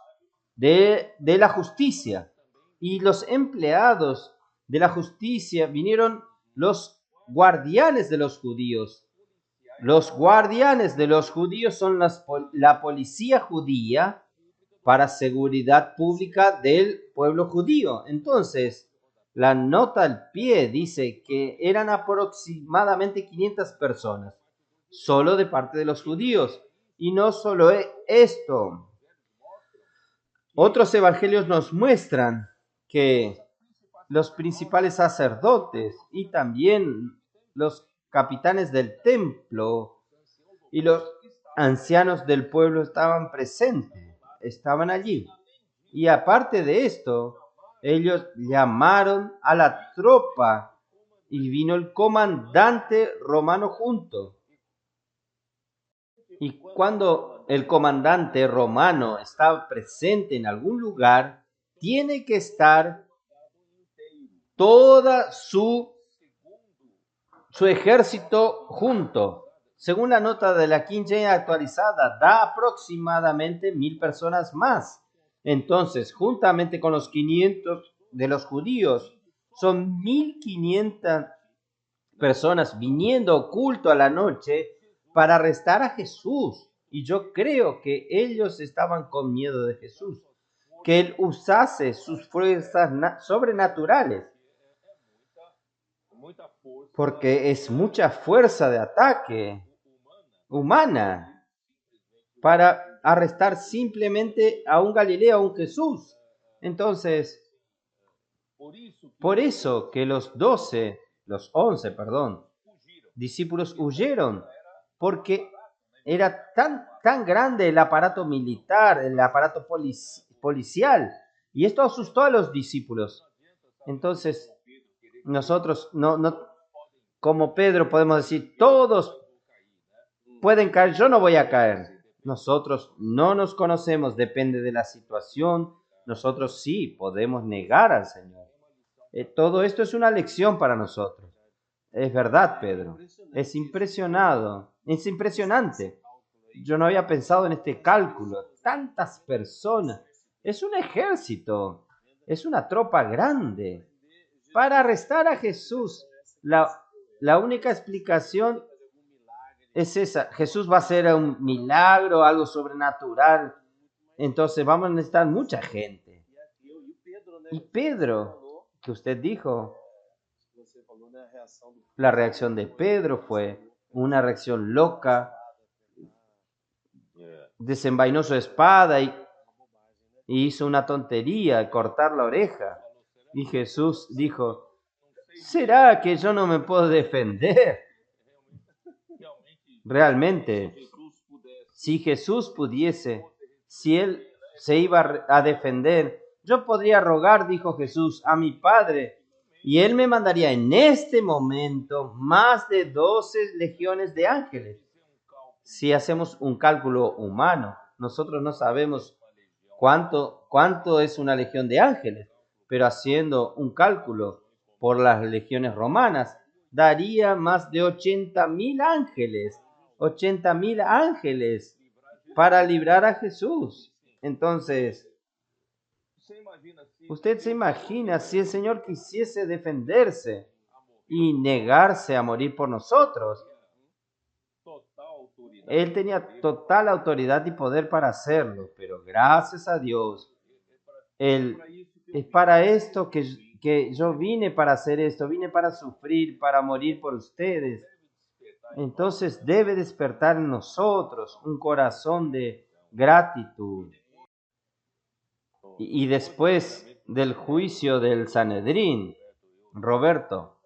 de la justicia. Y los empleados de la justicia vinieron los guardianes de los judíos. Los guardianes de los judíos son la policía judía para seguridad pública del pueblo judío. Entonces, la nota al pie dice que eran aproximadamente 500 personas, solo de parte de los judíos. Y no solo esto. Otros evangelios nos muestran que los principales sacerdotes y también los capitanes del templo y los ancianos del pueblo estaban presentes, estaban allí. Y aparte de esto, ellos llamaron a la tropa y vino el comandante romano junto. Y cuando el comandante romano está presente en algún lugar, tiene que estar toda su ejército junto. Según la nota de la King James actualizada, da aproximadamente 1000 personas más. Entonces, juntamente con los 500 de los judíos, son 1500 personas viniendo oculto a la noche para arrestar a Jesús. Y yo creo que ellos estaban con miedo de Jesús, que él usase sus fuerzas sobrenaturales, porque es mucha fuerza de ataque humana para arrestar simplemente a un Galileo, a un Jesús. Entonces, por eso que los 11, discípulos huyeron, porque era tan grande el aparato militar, el aparato policial, y esto asustó a los discípulos. Entonces, nosotros como Pedro podemos decir, todos pueden caer, yo no voy a caer. Nosotros no nos conocemos, depende de la situación. Nosotros sí podemos negar al Señor. Todo esto es una lección para nosotros. Es verdad, Pedro. Es impresionante. Yo no había pensado en este cálculo. Tantas personas. Es un ejército. Es una tropa grande. Para arrestar a Jesús, la única explicación es esa. Jesús va a hacer un milagro, algo sobrenatural. Entonces vamos a necesitar mucha gente. Y Pedro, que usted dijo, la reacción de Pedro fue una reacción loca. Desenvainó su espada y hizo una tontería, cortar la oreja. Y Jesús dijo, ¿será que yo no me puedo defender? Realmente, si Jesús pudiese, si él se iba a defender, yo podría rogar, dijo Jesús, a mi Padre, y él me mandaría en este momento más de 12 legiones de ángeles. Si hacemos un cálculo humano, nosotros no sabemos cuánto es una legión de ángeles, pero haciendo un cálculo por las legiones romanas, daría más de 80.000 ángeles. 80.000 ángeles para librar a Jesús. Entonces, usted se imagina si el Señor quisiese defenderse y negarse a morir por nosotros. Él tenía total autoridad y poder para hacerlo, pero gracias a Dios, es para esto que yo vine para hacer esto, vine para sufrir, para morir por ustedes. Entonces debe despertar en nosotros un corazón de gratitud. Y después del juicio del Sanedrín, Roberto,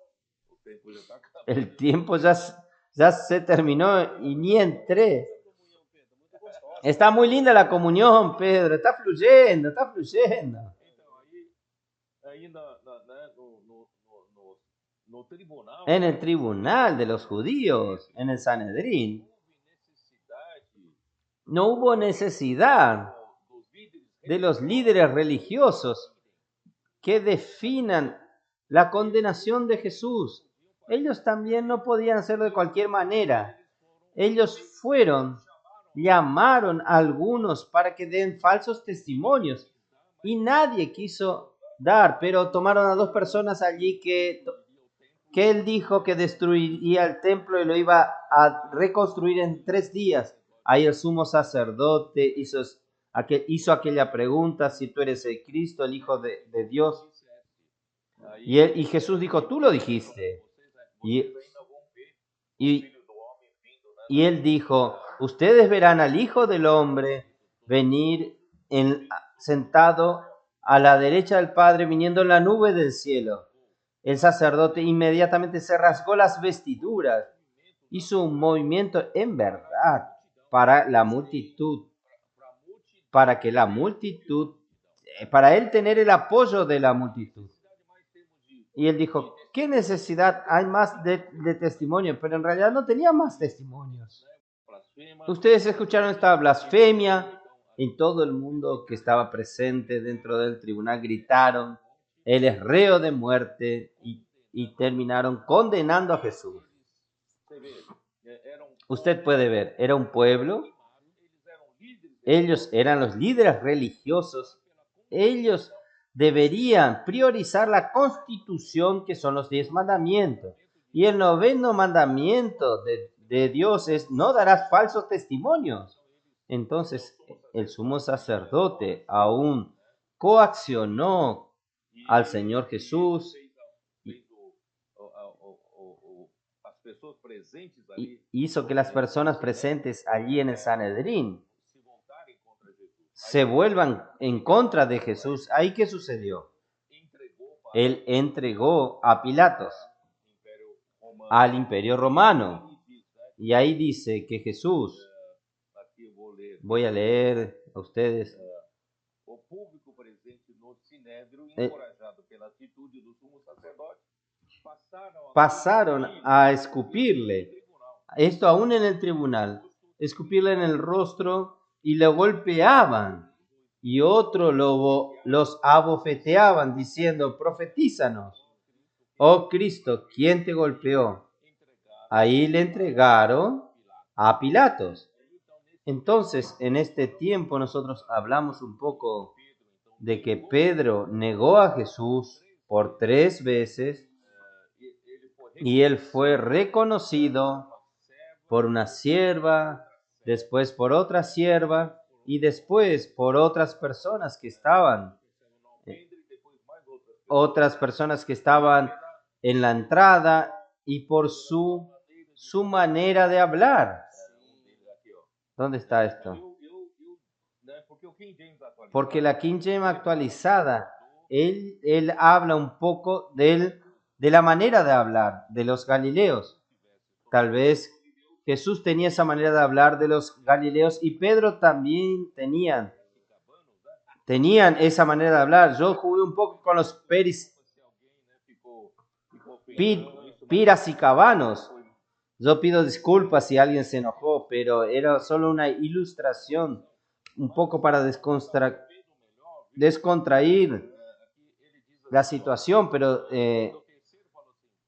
el tiempo ya se terminó y ni entré. Está muy linda la comunión, Pedro, está fluyendo, está fluyendo. En el tribunal de los judíos, en el Sanedrín, no hubo necesidad de los líderes religiosos que definan la condenación de Jesús. Ellos también no podían hacerlo de cualquier manera. Ellos llamaron a algunos para que den falsos testimonios y nadie quiso dar, pero tomaron a 2 personas allí que él dijo que destruiría el templo y lo iba a reconstruir en 3 días. Ahí el sumo sacerdote hizo aquella pregunta, si tú eres el Cristo, el Hijo de Dios. Y Jesús dijo, tú lo dijiste. Y él dijo, ustedes verán al Hijo del Hombre venir sentado a la derecha del Padre, viniendo en la nube del cielo. El sacerdote inmediatamente se rasgó las vestiduras, hizo un movimiento en verdad. orar para la multitud, para que la multitud, para él tener el apoyo de la multitud. Y él dijo, ¿qué necesidad hay más de testimonio? Pero en realidad no tenía más testimonios. Ustedes escucharon esta blasfemia y todo el mundo que estaba presente dentro del tribunal gritaron, él es reo de muerte y terminaron condenando a Jesús. Usted puede ver, era un pueblo, ellos eran los líderes religiosos, ellos deberían priorizar la constitución que son los 10 mandamientos. Y el 9º mandamiento de Dios es no darás falsos testimonios. Entonces el sumo sacerdote aún coaccionó al Señor Jesús y hizo que las personas presentes allí en el Sanedrín se vuelvan en contra de Jesús. ¿Ahí qué sucedió? Él entregó a Pilatos, al imperio romano. Y ahí dice que Jesús, voy a leer a ustedes, pasaron a escupirle, esto aún en el tribunal, escupirle en el rostro y le golpeaban. Y otro los abofeteaban diciendo, profetízanos, oh Cristo, ¿quién te golpeó? Ahí le entregaron a Pilatos. Entonces, en este tiempo nosotros hablamos un poco de que Pedro negó a Jesús por 3 veces y él fue reconocido por una sierva, después por otra sierva y después por otras personas que estaban en la entrada y por su manera de hablar. ¿Dónde está esto? Porque la King James actualizada, él habla un poco de la manera de hablar de los galileos. Tal vez Jesús tenía esa manera de hablar de los galileos y Pedro también tenían esa manera de hablar. Yo jugué un poco con los piras y cabanos. Yo pido disculpas si alguien se enojó, pero era solo una ilustración, un poco para descontraer la situación, pero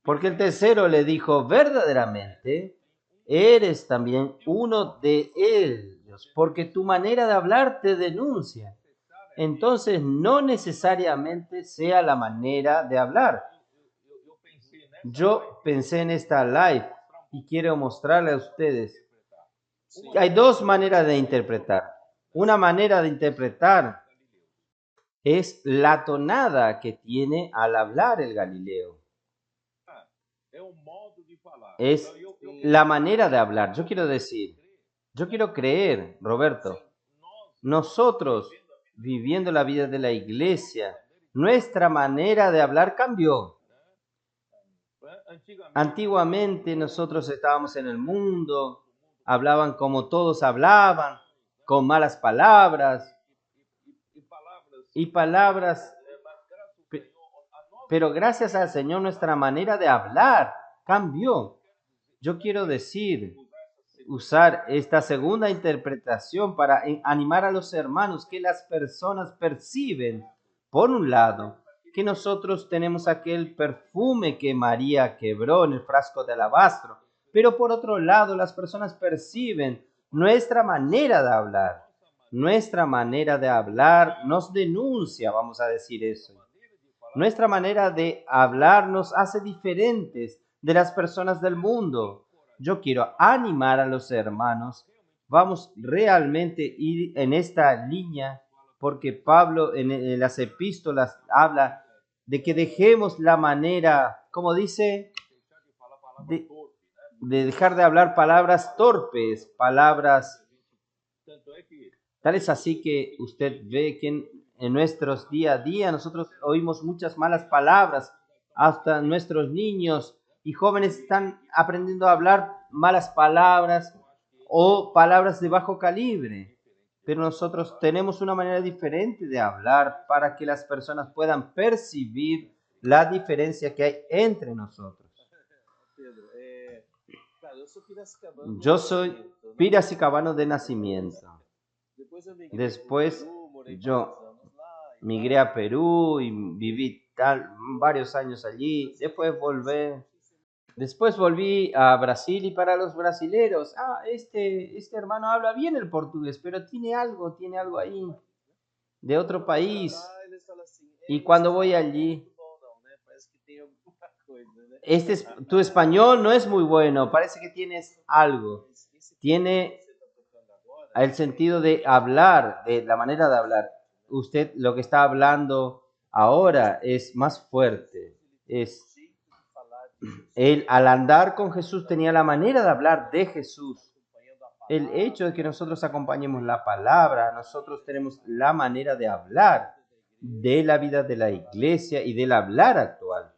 porque el tercero le dijo, verdaderamente, eres también uno de ellos, porque tu manera de hablar te denuncia. Entonces, no necesariamente sea la manera de hablar. Yo pensé en esta live y quiero mostrarle a ustedes que hay 2 maneras de interpretar. Una manera de interpretar es la tonada que tiene al hablar el Galileo. Es la manera de hablar. Yo quiero creer, Roberto, nosotros viviendo la vida de la iglesia, nuestra manera de hablar cambió. Antiguamente nosotros estábamos en el mundo, hablaban como todos hablaban, con malas palabras y palabras, pero gracias al Señor nuestra manera de hablar cambió. Yo quiero usar esta segunda interpretación para animar a los hermanos que las personas perciben, por un lado, que nosotros tenemos aquel perfume que María quebró en el frasco de alabastro, pero por otro lado las personas perciben nuestra manera de hablar. Nuestra manera de hablar nos denuncia, vamos a decir eso. Nuestra manera de hablar nos hace diferentes de las personas del mundo. Yo quiero animar a los hermanos. Vamos realmente a ir en esta línea porque Pablo en las epístolas habla de que dejemos la manera, como dice, de dejar de hablar palabras torpes, palabras. Tal es así que usted ve que en nuestros día a día nosotros oímos muchas malas palabras, hasta nuestros niños y jóvenes están aprendiendo a hablar malas palabras o palabras de bajo calibre. Pero nosotros tenemos una manera diferente de hablar para que las personas puedan percibir la diferencia que hay entre nosotros. Yo soy piracicabano de nacimiento. Después yo migré a Perú y viví varios años allí. Después volví a Brasil, y para los brasileros, este hermano habla bien el portugués, pero tiene algo ahí de otro país. Y cuando voy allí, tu español no es muy bueno, parece que tienes algo. Tiene el sentido de hablar, de la manera de hablar. Usted lo que está hablando ahora es más fuerte. Él, al andar con Jesús, tenía la manera de hablar de Jesús. El hecho de que nosotros acompañemos la palabra, nosotros tenemos la manera de hablar de la vida de la iglesia y del hablar actual.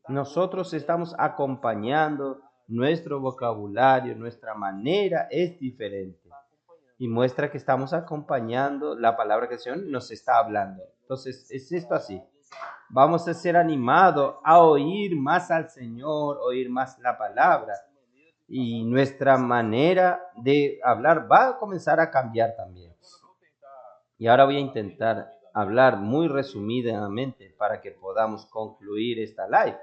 Nosotros estamos acompañando nuestro vocabulario, nuestra manera es diferente. Y muestra que estamos acompañando la palabra que el Señor nos está hablando. Entonces, es esto así. Vamos a ser animados a oír más al Señor, oír más la palabra. Y nuestra manera de hablar va a comenzar a cambiar también. Y ahora voy a intentar hablar muy resumidamente para que podamos concluir esta live.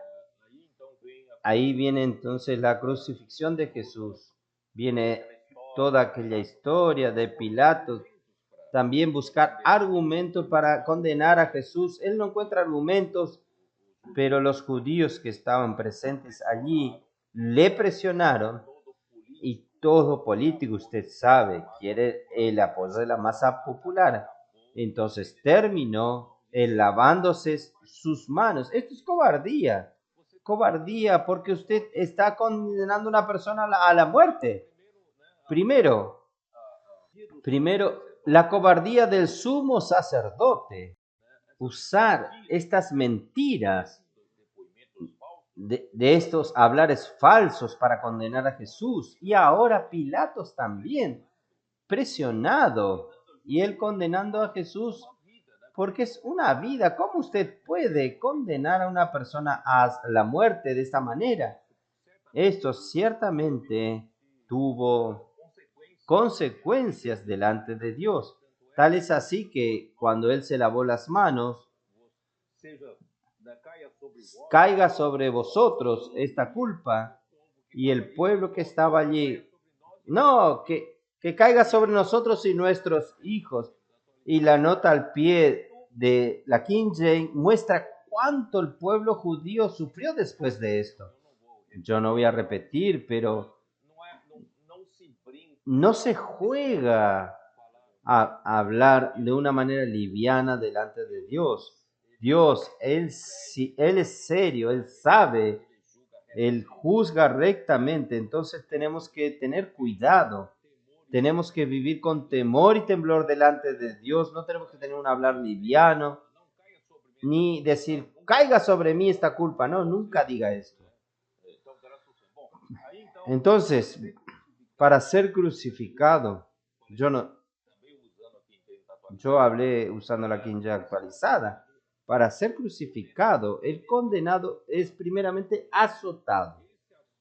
Ahí viene entonces la crucifixión de Jesús. Viene toda aquella historia de Pilato. También buscar argumentos para condenar a Jesús. Él no encuentra argumentos, pero los judíos que estaban presentes allí le presionaron, y todo político, usted sabe, quiere el apoyo de la masa popular. Entonces terminó él lavándose sus manos. Esto es cobardía. Cobardía porque usted está condenando a una persona a la muerte. Primero, la cobardía del sumo sacerdote. Usar estas mentiras de estos hablares falsos para condenar a Jesús. Y ahora Pilatos también, presionado, y él condenando a Jesús porque es una vida. ¿Cómo usted puede condenar a una persona a la muerte de esta manera? Esto ciertamente tuvo consecuencias delante de Dios. Tal es así que cuando él se lavó las manos, caiga sobre vosotros esta culpa, y el pueblo que estaba allí, no, que caiga sobre nosotros y nuestros hijos. Y la nota al pie de la King James muestra cuánto el pueblo judío sufrió después de esto. Yo no voy a repetir, pero no se juega a hablar de una manera liviana delante de Dios. Dios, él es serio, Él sabe, Él juzga rectamente. Entonces tenemos que tener cuidado. Tenemos que vivir con temor y temblor delante de Dios. No tenemos que tener un hablar liviano, ni decir, caiga sobre mí esta culpa. No, nunca diga esto. Entonces, para ser crucificado, yo hablé usando la King James actualizada. Para ser crucificado, el condenado es primeramente azotado.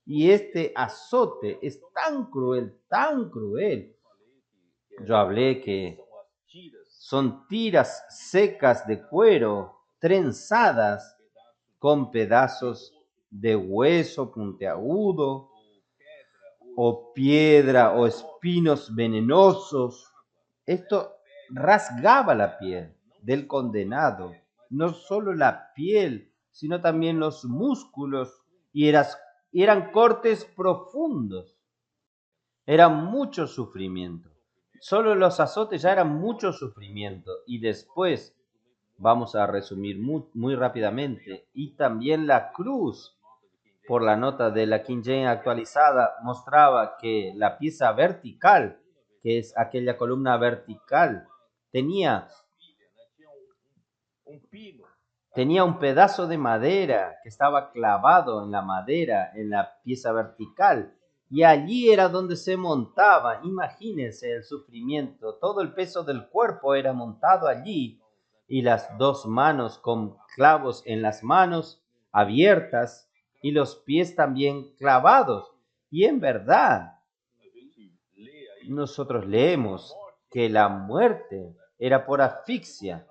Y este azote es tan cruel, tan cruel. Yo hablé que son tiras secas de cuero, trenzadas con pedazos de hueso puntiagudo, o piedra, o espinos venenosos. Esto rasgaba la piel del condenado, no solo la piel, sino también los músculos, y eran cortes profundos. Era mucho sufrimiento. Solo los azotes ya eran mucho sufrimiento. Y después, vamos a resumir muy rápidamente, y también la cruz, por la nota de la King James actualizada, mostraba que la pieza vertical, que es aquella columna vertical, tenía un pedazo de madera que estaba clavado en la madera, en la pieza vertical, y allí era donde se montaba. Imagínense el sufrimiento, todo el peso del cuerpo era montado allí, y las dos manos con clavos en las manos abiertas y los pies también clavados. Y en verdad, nosotros leemos que la muerte era por asfixia.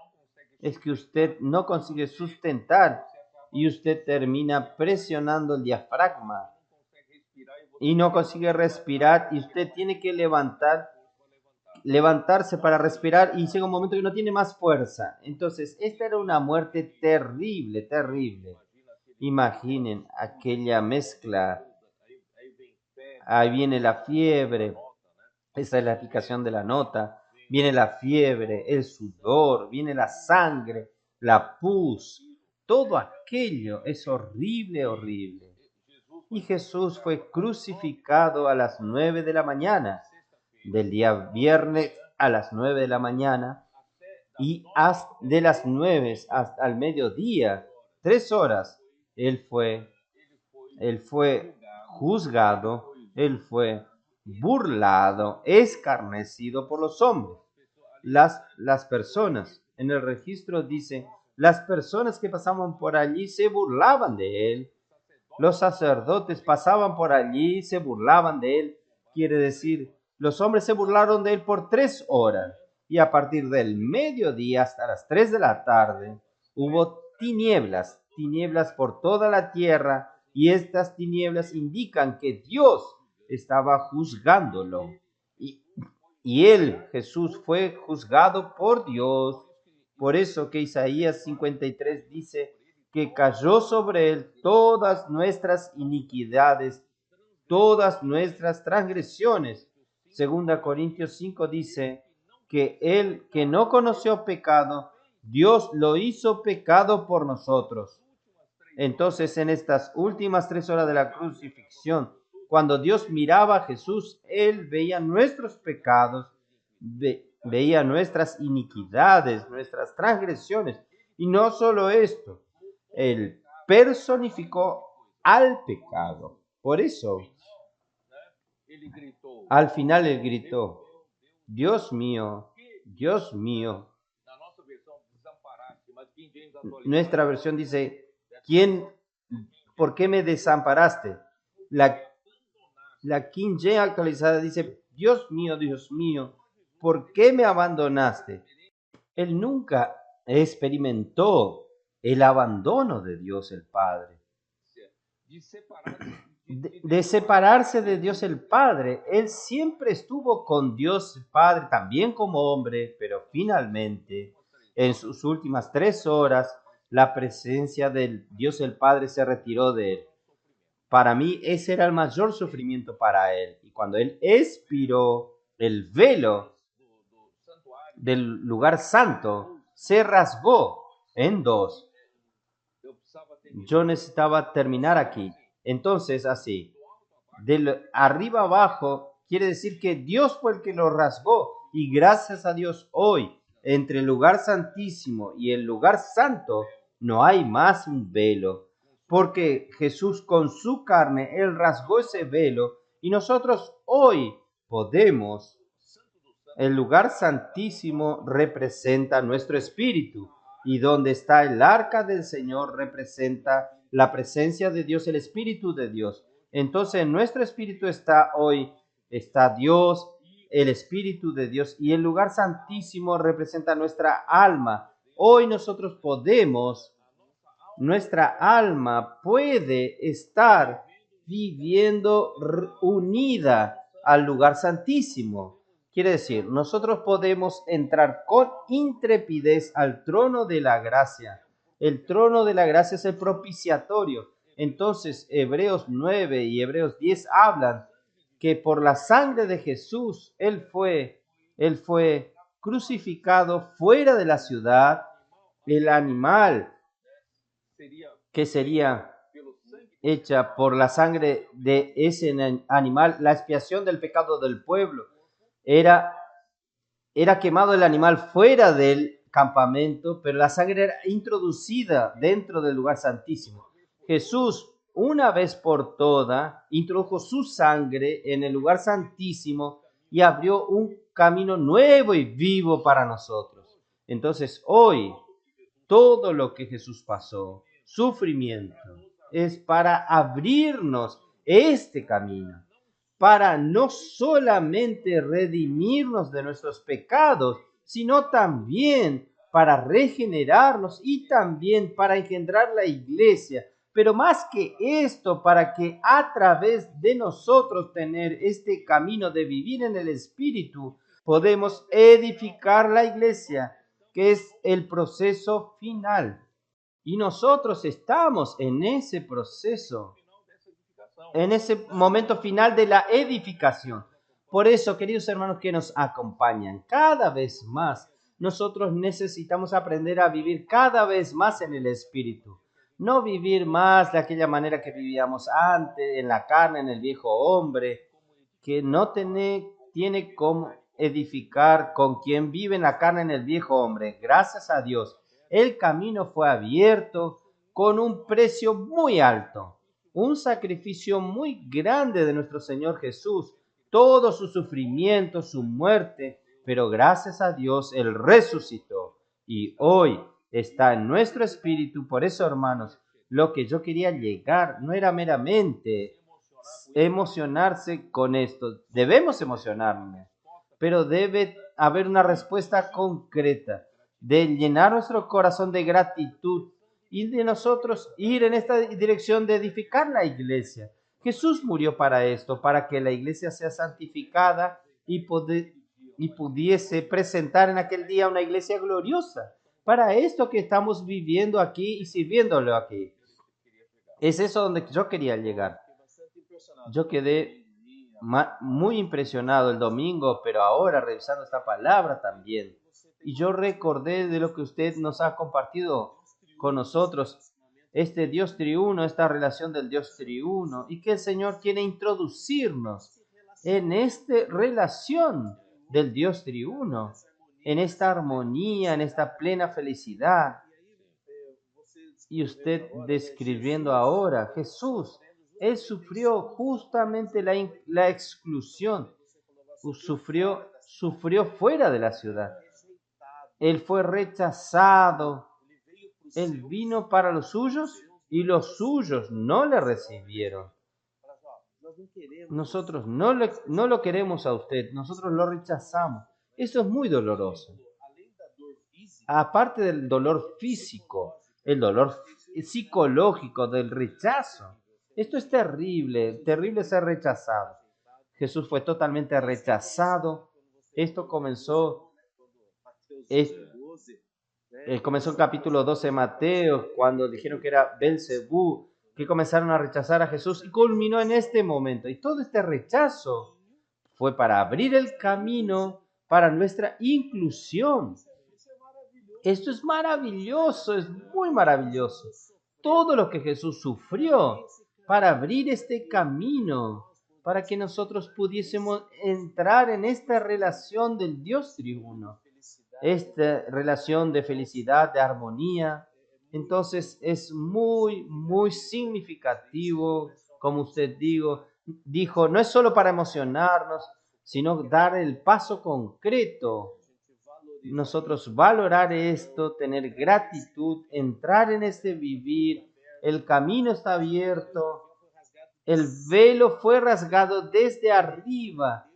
Es que usted no consigue sustentar y usted termina presionando el diafragma y no consigue respirar y usted tiene que levantarse para respirar y llega un momento que no tiene más fuerza. Entonces, esta era una muerte terrible, terrible. Imaginen aquella mezcla. Ahí viene la fiebre. Esa es la explicación de la nota. Viene la fiebre, el sudor, viene la sangre, la pus. Todo aquello es horrible, horrible. Y Jesús fue crucificado a las 9 de la mañana, del día viernes a las 9 de la mañana, y de las 9 hasta el mediodía, 3 horas, Él fue juzgado, Él fue burlado, escarnecido por los hombres. Las personas, en el registro dice, las personas que pasaban por allí se burlaban de Él. Los sacerdotes pasaban por allí y se burlaban de Él. Quiere decir, los hombres se burlaron de Él por 3 horas. Y a partir del mediodía hasta las 3 de la tarde hubo tinieblas por toda la tierra. Y estas tinieblas indican que Dios estaba juzgándolo. Y Él, Jesús, fue juzgado por Dios. Por eso que Isaías 53 dice que cayó sobre Él todas nuestras iniquidades, todas nuestras transgresiones. Segunda Corintios 5 dice que Él, que no conoció pecado, Dios lo hizo pecado por nosotros. Entonces, en estas últimas 3 horas de la crucifixión, cuando Dios miraba a Jesús, Él veía nuestros pecados, veía nuestras iniquidades, nuestras transgresiones. Y no solo esto, Él personificó al pecado. Por eso, al final Él gritó, Dios mío, Dios mío. Nuestra versión dice, ¿por qué me desamparaste? La King James actualizada dice, Dios mío, ¿por qué me abandonaste? Él nunca experimentó el abandono de Dios el Padre. De separarse de Dios el Padre. Él siempre estuvo con Dios el Padre, también como hombre, pero finalmente, en sus últimas 3 horas, la presencia del Dios el Padre se retiró de él. Para mí ese era el mayor sufrimiento para él. Y cuando él expiró, el velo del lugar santo se rasgó en 2. Yo necesitaba terminar aquí. Entonces, así, de arriba abajo, quiere decir que Dios fue el que lo rasgó. Y gracias a Dios hoy, entre el lugar santísimo y el lugar santo, no hay más un velo. Porque Jesús con su carne, Él rasgó ese velo y nosotros hoy podemos. El lugar santísimo representa nuestro espíritu y donde está el arca del Señor representa la presencia de Dios, el Espíritu de Dios. Entonces en nuestro espíritu está Dios, el Espíritu de Dios, y el lugar santísimo representa nuestra alma. Hoy nosotros nuestra alma puede estar viviendo unida al lugar santísimo. Quiere decir, nosotros podemos entrar con intrepidez al trono de la gracia. El trono de la gracia es el propiciatorio. Entonces, Hebreos 9 y Hebreos 10 hablan que por la sangre de Jesús, Él fue crucificado fuera de la ciudad. El animal que sería hecha por la sangre de ese animal, la expiación del pecado del pueblo. Era quemado el animal fuera del campamento, pero la sangre era introducida dentro del lugar santísimo. Jesús una vez por todas, introdujo su sangre en el lugar santísimo y abrió un camino nuevo y vivo para nosotros. Entonces, hoy, todo lo que Jesús pasó, sufrimiento, es para abrirnos este camino, para no solamente redimirnos de nuestros pecados, sino también para regenerarnos y también para engendrar la iglesia. Pero más que esto, para que a través de nosotros tener este camino de vivir en el Espíritu, podemos edificar la iglesia, que es el proceso final. Y nosotros estamos en ese proceso, en ese momento final de la edificación. Por eso, queridos hermanos que nos acompañan, cada vez más nosotros necesitamos aprender a vivir cada vez más en el Espíritu. No vivir más de aquella manera que vivíamos antes, en la carne, en el viejo hombre, que no tiene cómo edificar con quien vive en la carne, en el viejo hombre. Gracias a Dios, el camino fue abierto con un precio muy alto, un sacrificio muy grande de nuestro Señor Jesús, todo su sufrimiento, su muerte, pero gracias a Dios Él resucitó y hoy está en nuestro espíritu. Por eso, hermanos, lo que yo quería llegar no era meramente emocionarse con esto. Debemos emocionarnos, pero debe haber una respuesta concreta de llenar nuestro corazón de gratitud y de nosotros ir en esta dirección de edificar la iglesia. Jesús murió para esto, para que la iglesia sea santificada y pudiese presentar en aquel día una iglesia gloriosa. Para esto que estamos viviendo aquí y sirviéndolo aquí. Es eso donde yo quería llegar. Yo quedé muy impresionado el domingo, pero ahora revisando esta palabra también. Y yo recordé de lo que usted nos ha compartido con nosotros, este Dios triuno, esta relación del Dios triuno, y que el Señor quiere introducirnos en esta relación del Dios triuno, en esta armonía, en esta plena felicidad. Y usted describiendo ahora, Jesús, Él sufrió justamente la exclusión, sufrió fuera de la ciudad. Él fue rechazado, Él vino para los suyos y los suyos no le recibieron. Nosotros no lo queremos a usted, nosotros lo rechazamos. Eso es muy doloroso. Aparte del dolor físico, el dolor psicológico del rechazo. Esto es terrible, terrible ser rechazado. Jesús fue totalmente rechazado. Esto comenzó en capítulo 12 de Mateo, cuando dijeron que era Belcebú, que comenzaron a rechazar a Jesús y culminó en este momento. Y todo este rechazo fue para abrir el camino para nuestra inclusión. Esto es maravilloso, es muy maravilloso. Todo lo que Jesús sufrió para abrir este camino, para que nosotros pudiésemos entrar en esta relación del Dios triuno, esta relación de felicidad, de armonía. Entonces es muy, muy significativo, como usted dijo, no es solo para emocionarnos, sino dar el paso concreto. Nosotros valorar esto, tener gratitud, entrar en este vivir, el camino está abierto, el velo fue rasgado desde arriba,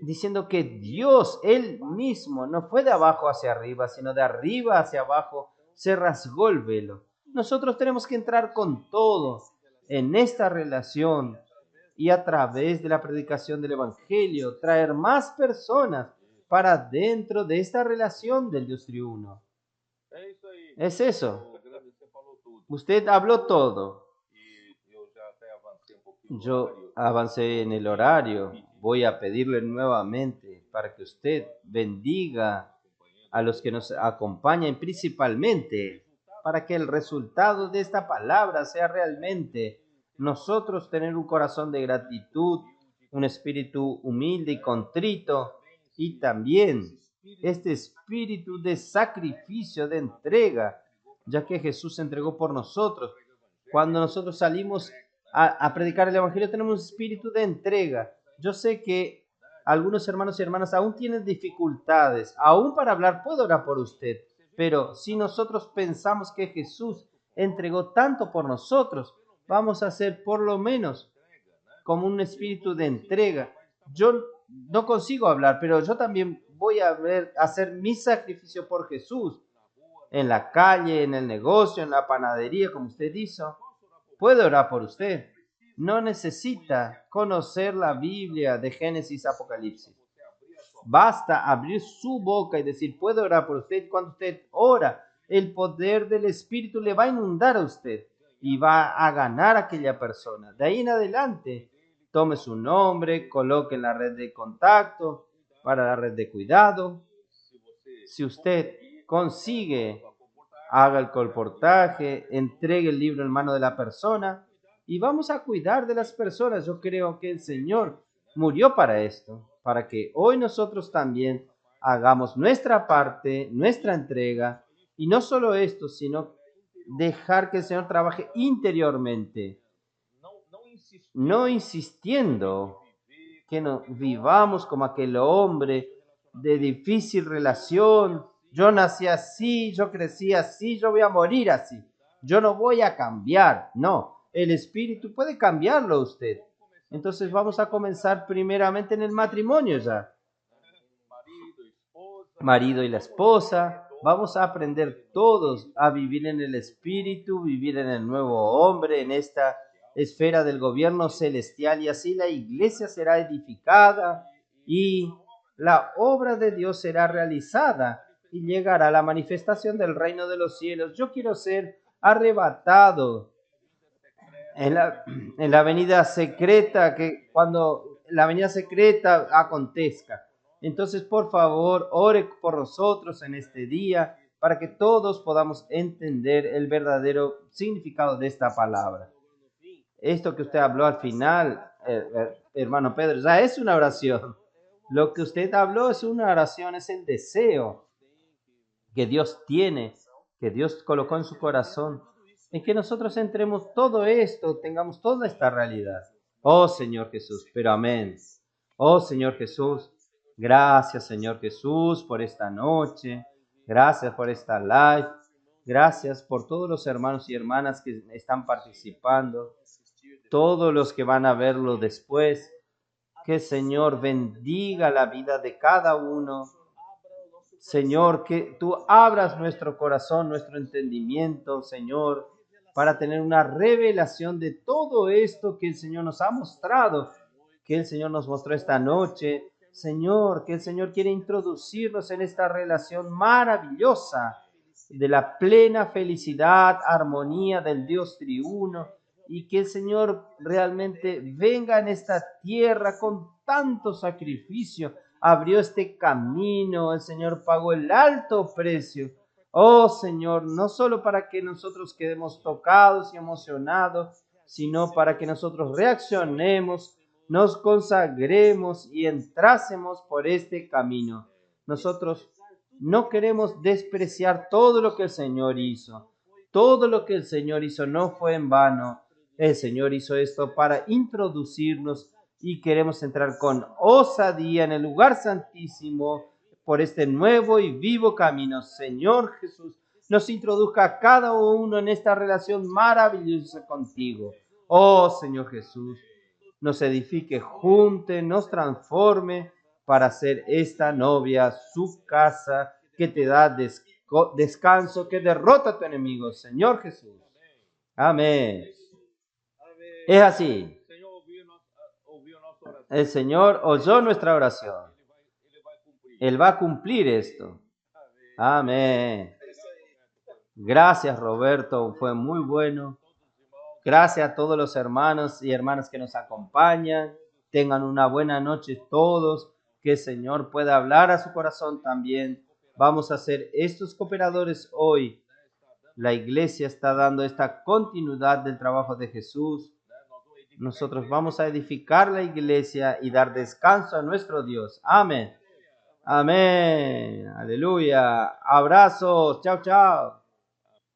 diciendo que Dios, Él mismo, no fue de abajo hacia arriba, sino de arriba hacia abajo, se rasgó el velo. Nosotros tenemos que entrar con todo en esta relación y a través de la predicación del Evangelio, traer más personas para dentro de esta relación del Dios triuno. Es eso. Usted habló todo. Yo avancé en el horario. Voy a pedirle nuevamente para que usted bendiga a los que nos acompañan, principalmente para que el resultado de esta palabra sea realmente nosotros tener un corazón de gratitud, un espíritu humilde y contrito, y también este espíritu de sacrificio, de entrega, ya que Jesús se entregó por nosotros. Cuando nosotros salimos a predicar el Evangelio, tenemos un espíritu de entrega. Yo sé que algunos hermanos y hermanas aún tienen dificultades. Aún para hablar puedo orar por usted. Pero si nosotros pensamos que Jesús entregó tanto por nosotros, vamos a hacer por lo menos como un espíritu de entrega. Yo no consigo hablar, pero yo también voy a hacer mi sacrificio por Jesús. En la calle, en el negocio, en la panadería, como usted hizo. Puedo orar por usted. No necesita conocer la Biblia de Génesis, Apocalipsis. Basta abrir su boca y decir, puedo orar por usted. Cuando usted ora, el poder del Espíritu le va a inundar a usted y va a ganar a aquella persona. De ahí en adelante, tome su nombre, coloque en la red de contacto, para la red de cuidado. Si usted consigue, haga el colportaje, entregue el libro en mano de la persona y vamos a cuidar de las personas. Yo creo que el Señor murió para esto, para que hoy nosotros también hagamos nuestra parte, nuestra entrega, y no solo esto, sino dejar que el Señor trabaje interiormente, no insistiendo que no vivamos como aquel hombre de difícil relación. Yo nací así, yo crecí así, yo voy a morir así. Yo no voy a cambiar. No, el Espíritu puede cambiarlo a usted. Entonces vamos a comenzar primeramente en el matrimonio ya. Marido y la esposa, vamos a aprender todos a vivir en el Espíritu, vivir en el nuevo hombre, en esta esfera del gobierno celestial, y así la iglesia será edificada y la obra de Dios será realizada y llegará la manifestación del reino de los cielos. Yo quiero ser arrebatado en la venida secreta, que cuando la venida secreta acontezca. Entonces, por favor, ore por nosotros en este día para que todos podamos entender el verdadero significado de esta palabra. Esto que usted habló al final, hermano Pedro, ya es una oración. Lo que usted habló es una oración, es el deseo que Dios tiene, que Dios colocó en su corazón, en que nosotros entremos todo esto, tengamos toda esta realidad. Oh Señor Jesús, pero amén. Oh Señor Jesús, gracias Señor Jesús por esta noche, gracias por esta live, gracias por todos los hermanos y hermanas que están participando, todos los que van a verlo después. Que el Señor bendiga la vida de cada uno. Señor, que tú abras nuestro corazón, nuestro entendimiento, Señor, para tener una revelación de todo esto que el Señor nos ha mostrado, que el Señor nos mostró esta noche. Señor, que el Señor quiere introducirnos en esta relación maravillosa de la plena felicidad, armonía del Dios triuno, y que el Señor realmente venga en esta tierra con tanto sacrificio. Abrió este camino, el Señor pagó el alto precio. Oh Señor, no solo para que nosotros quedemos tocados y emocionados, sino para que nosotros reaccionemos, nos consagremos y entrásemos por este camino. Nosotros no queremos despreciar todo lo que el Señor hizo. Todo lo que el Señor hizo no fue en vano. El Señor hizo esto para introducirnos y queremos entrar con osadía en el lugar santísimo por este nuevo y vivo camino. Señor Jesús, nos introduzca a cada uno en esta relación maravillosa contigo. Oh Señor Jesús, nos edifique, junte, nos transforme para hacer esta novia su casa que te da descanso, que derrota a tu enemigo. Señor Jesús. Amén. Es así. El Señor oyó nuestra oración. Él va a cumplir esto. Amén. Gracias, Roberto. Fue muy bueno. Gracias a todos los hermanos y hermanas que nos acompañan. Tengan una buena noche todos. Que el Señor pueda hablar a su corazón también. Vamos a ser estos cooperadores hoy. La iglesia está dando esta continuidad del trabajo de Jesús. Nosotros vamos a edificar la iglesia y dar descanso a nuestro Dios. Amén. Amén. Aleluya. Abrazos. Chao, chao.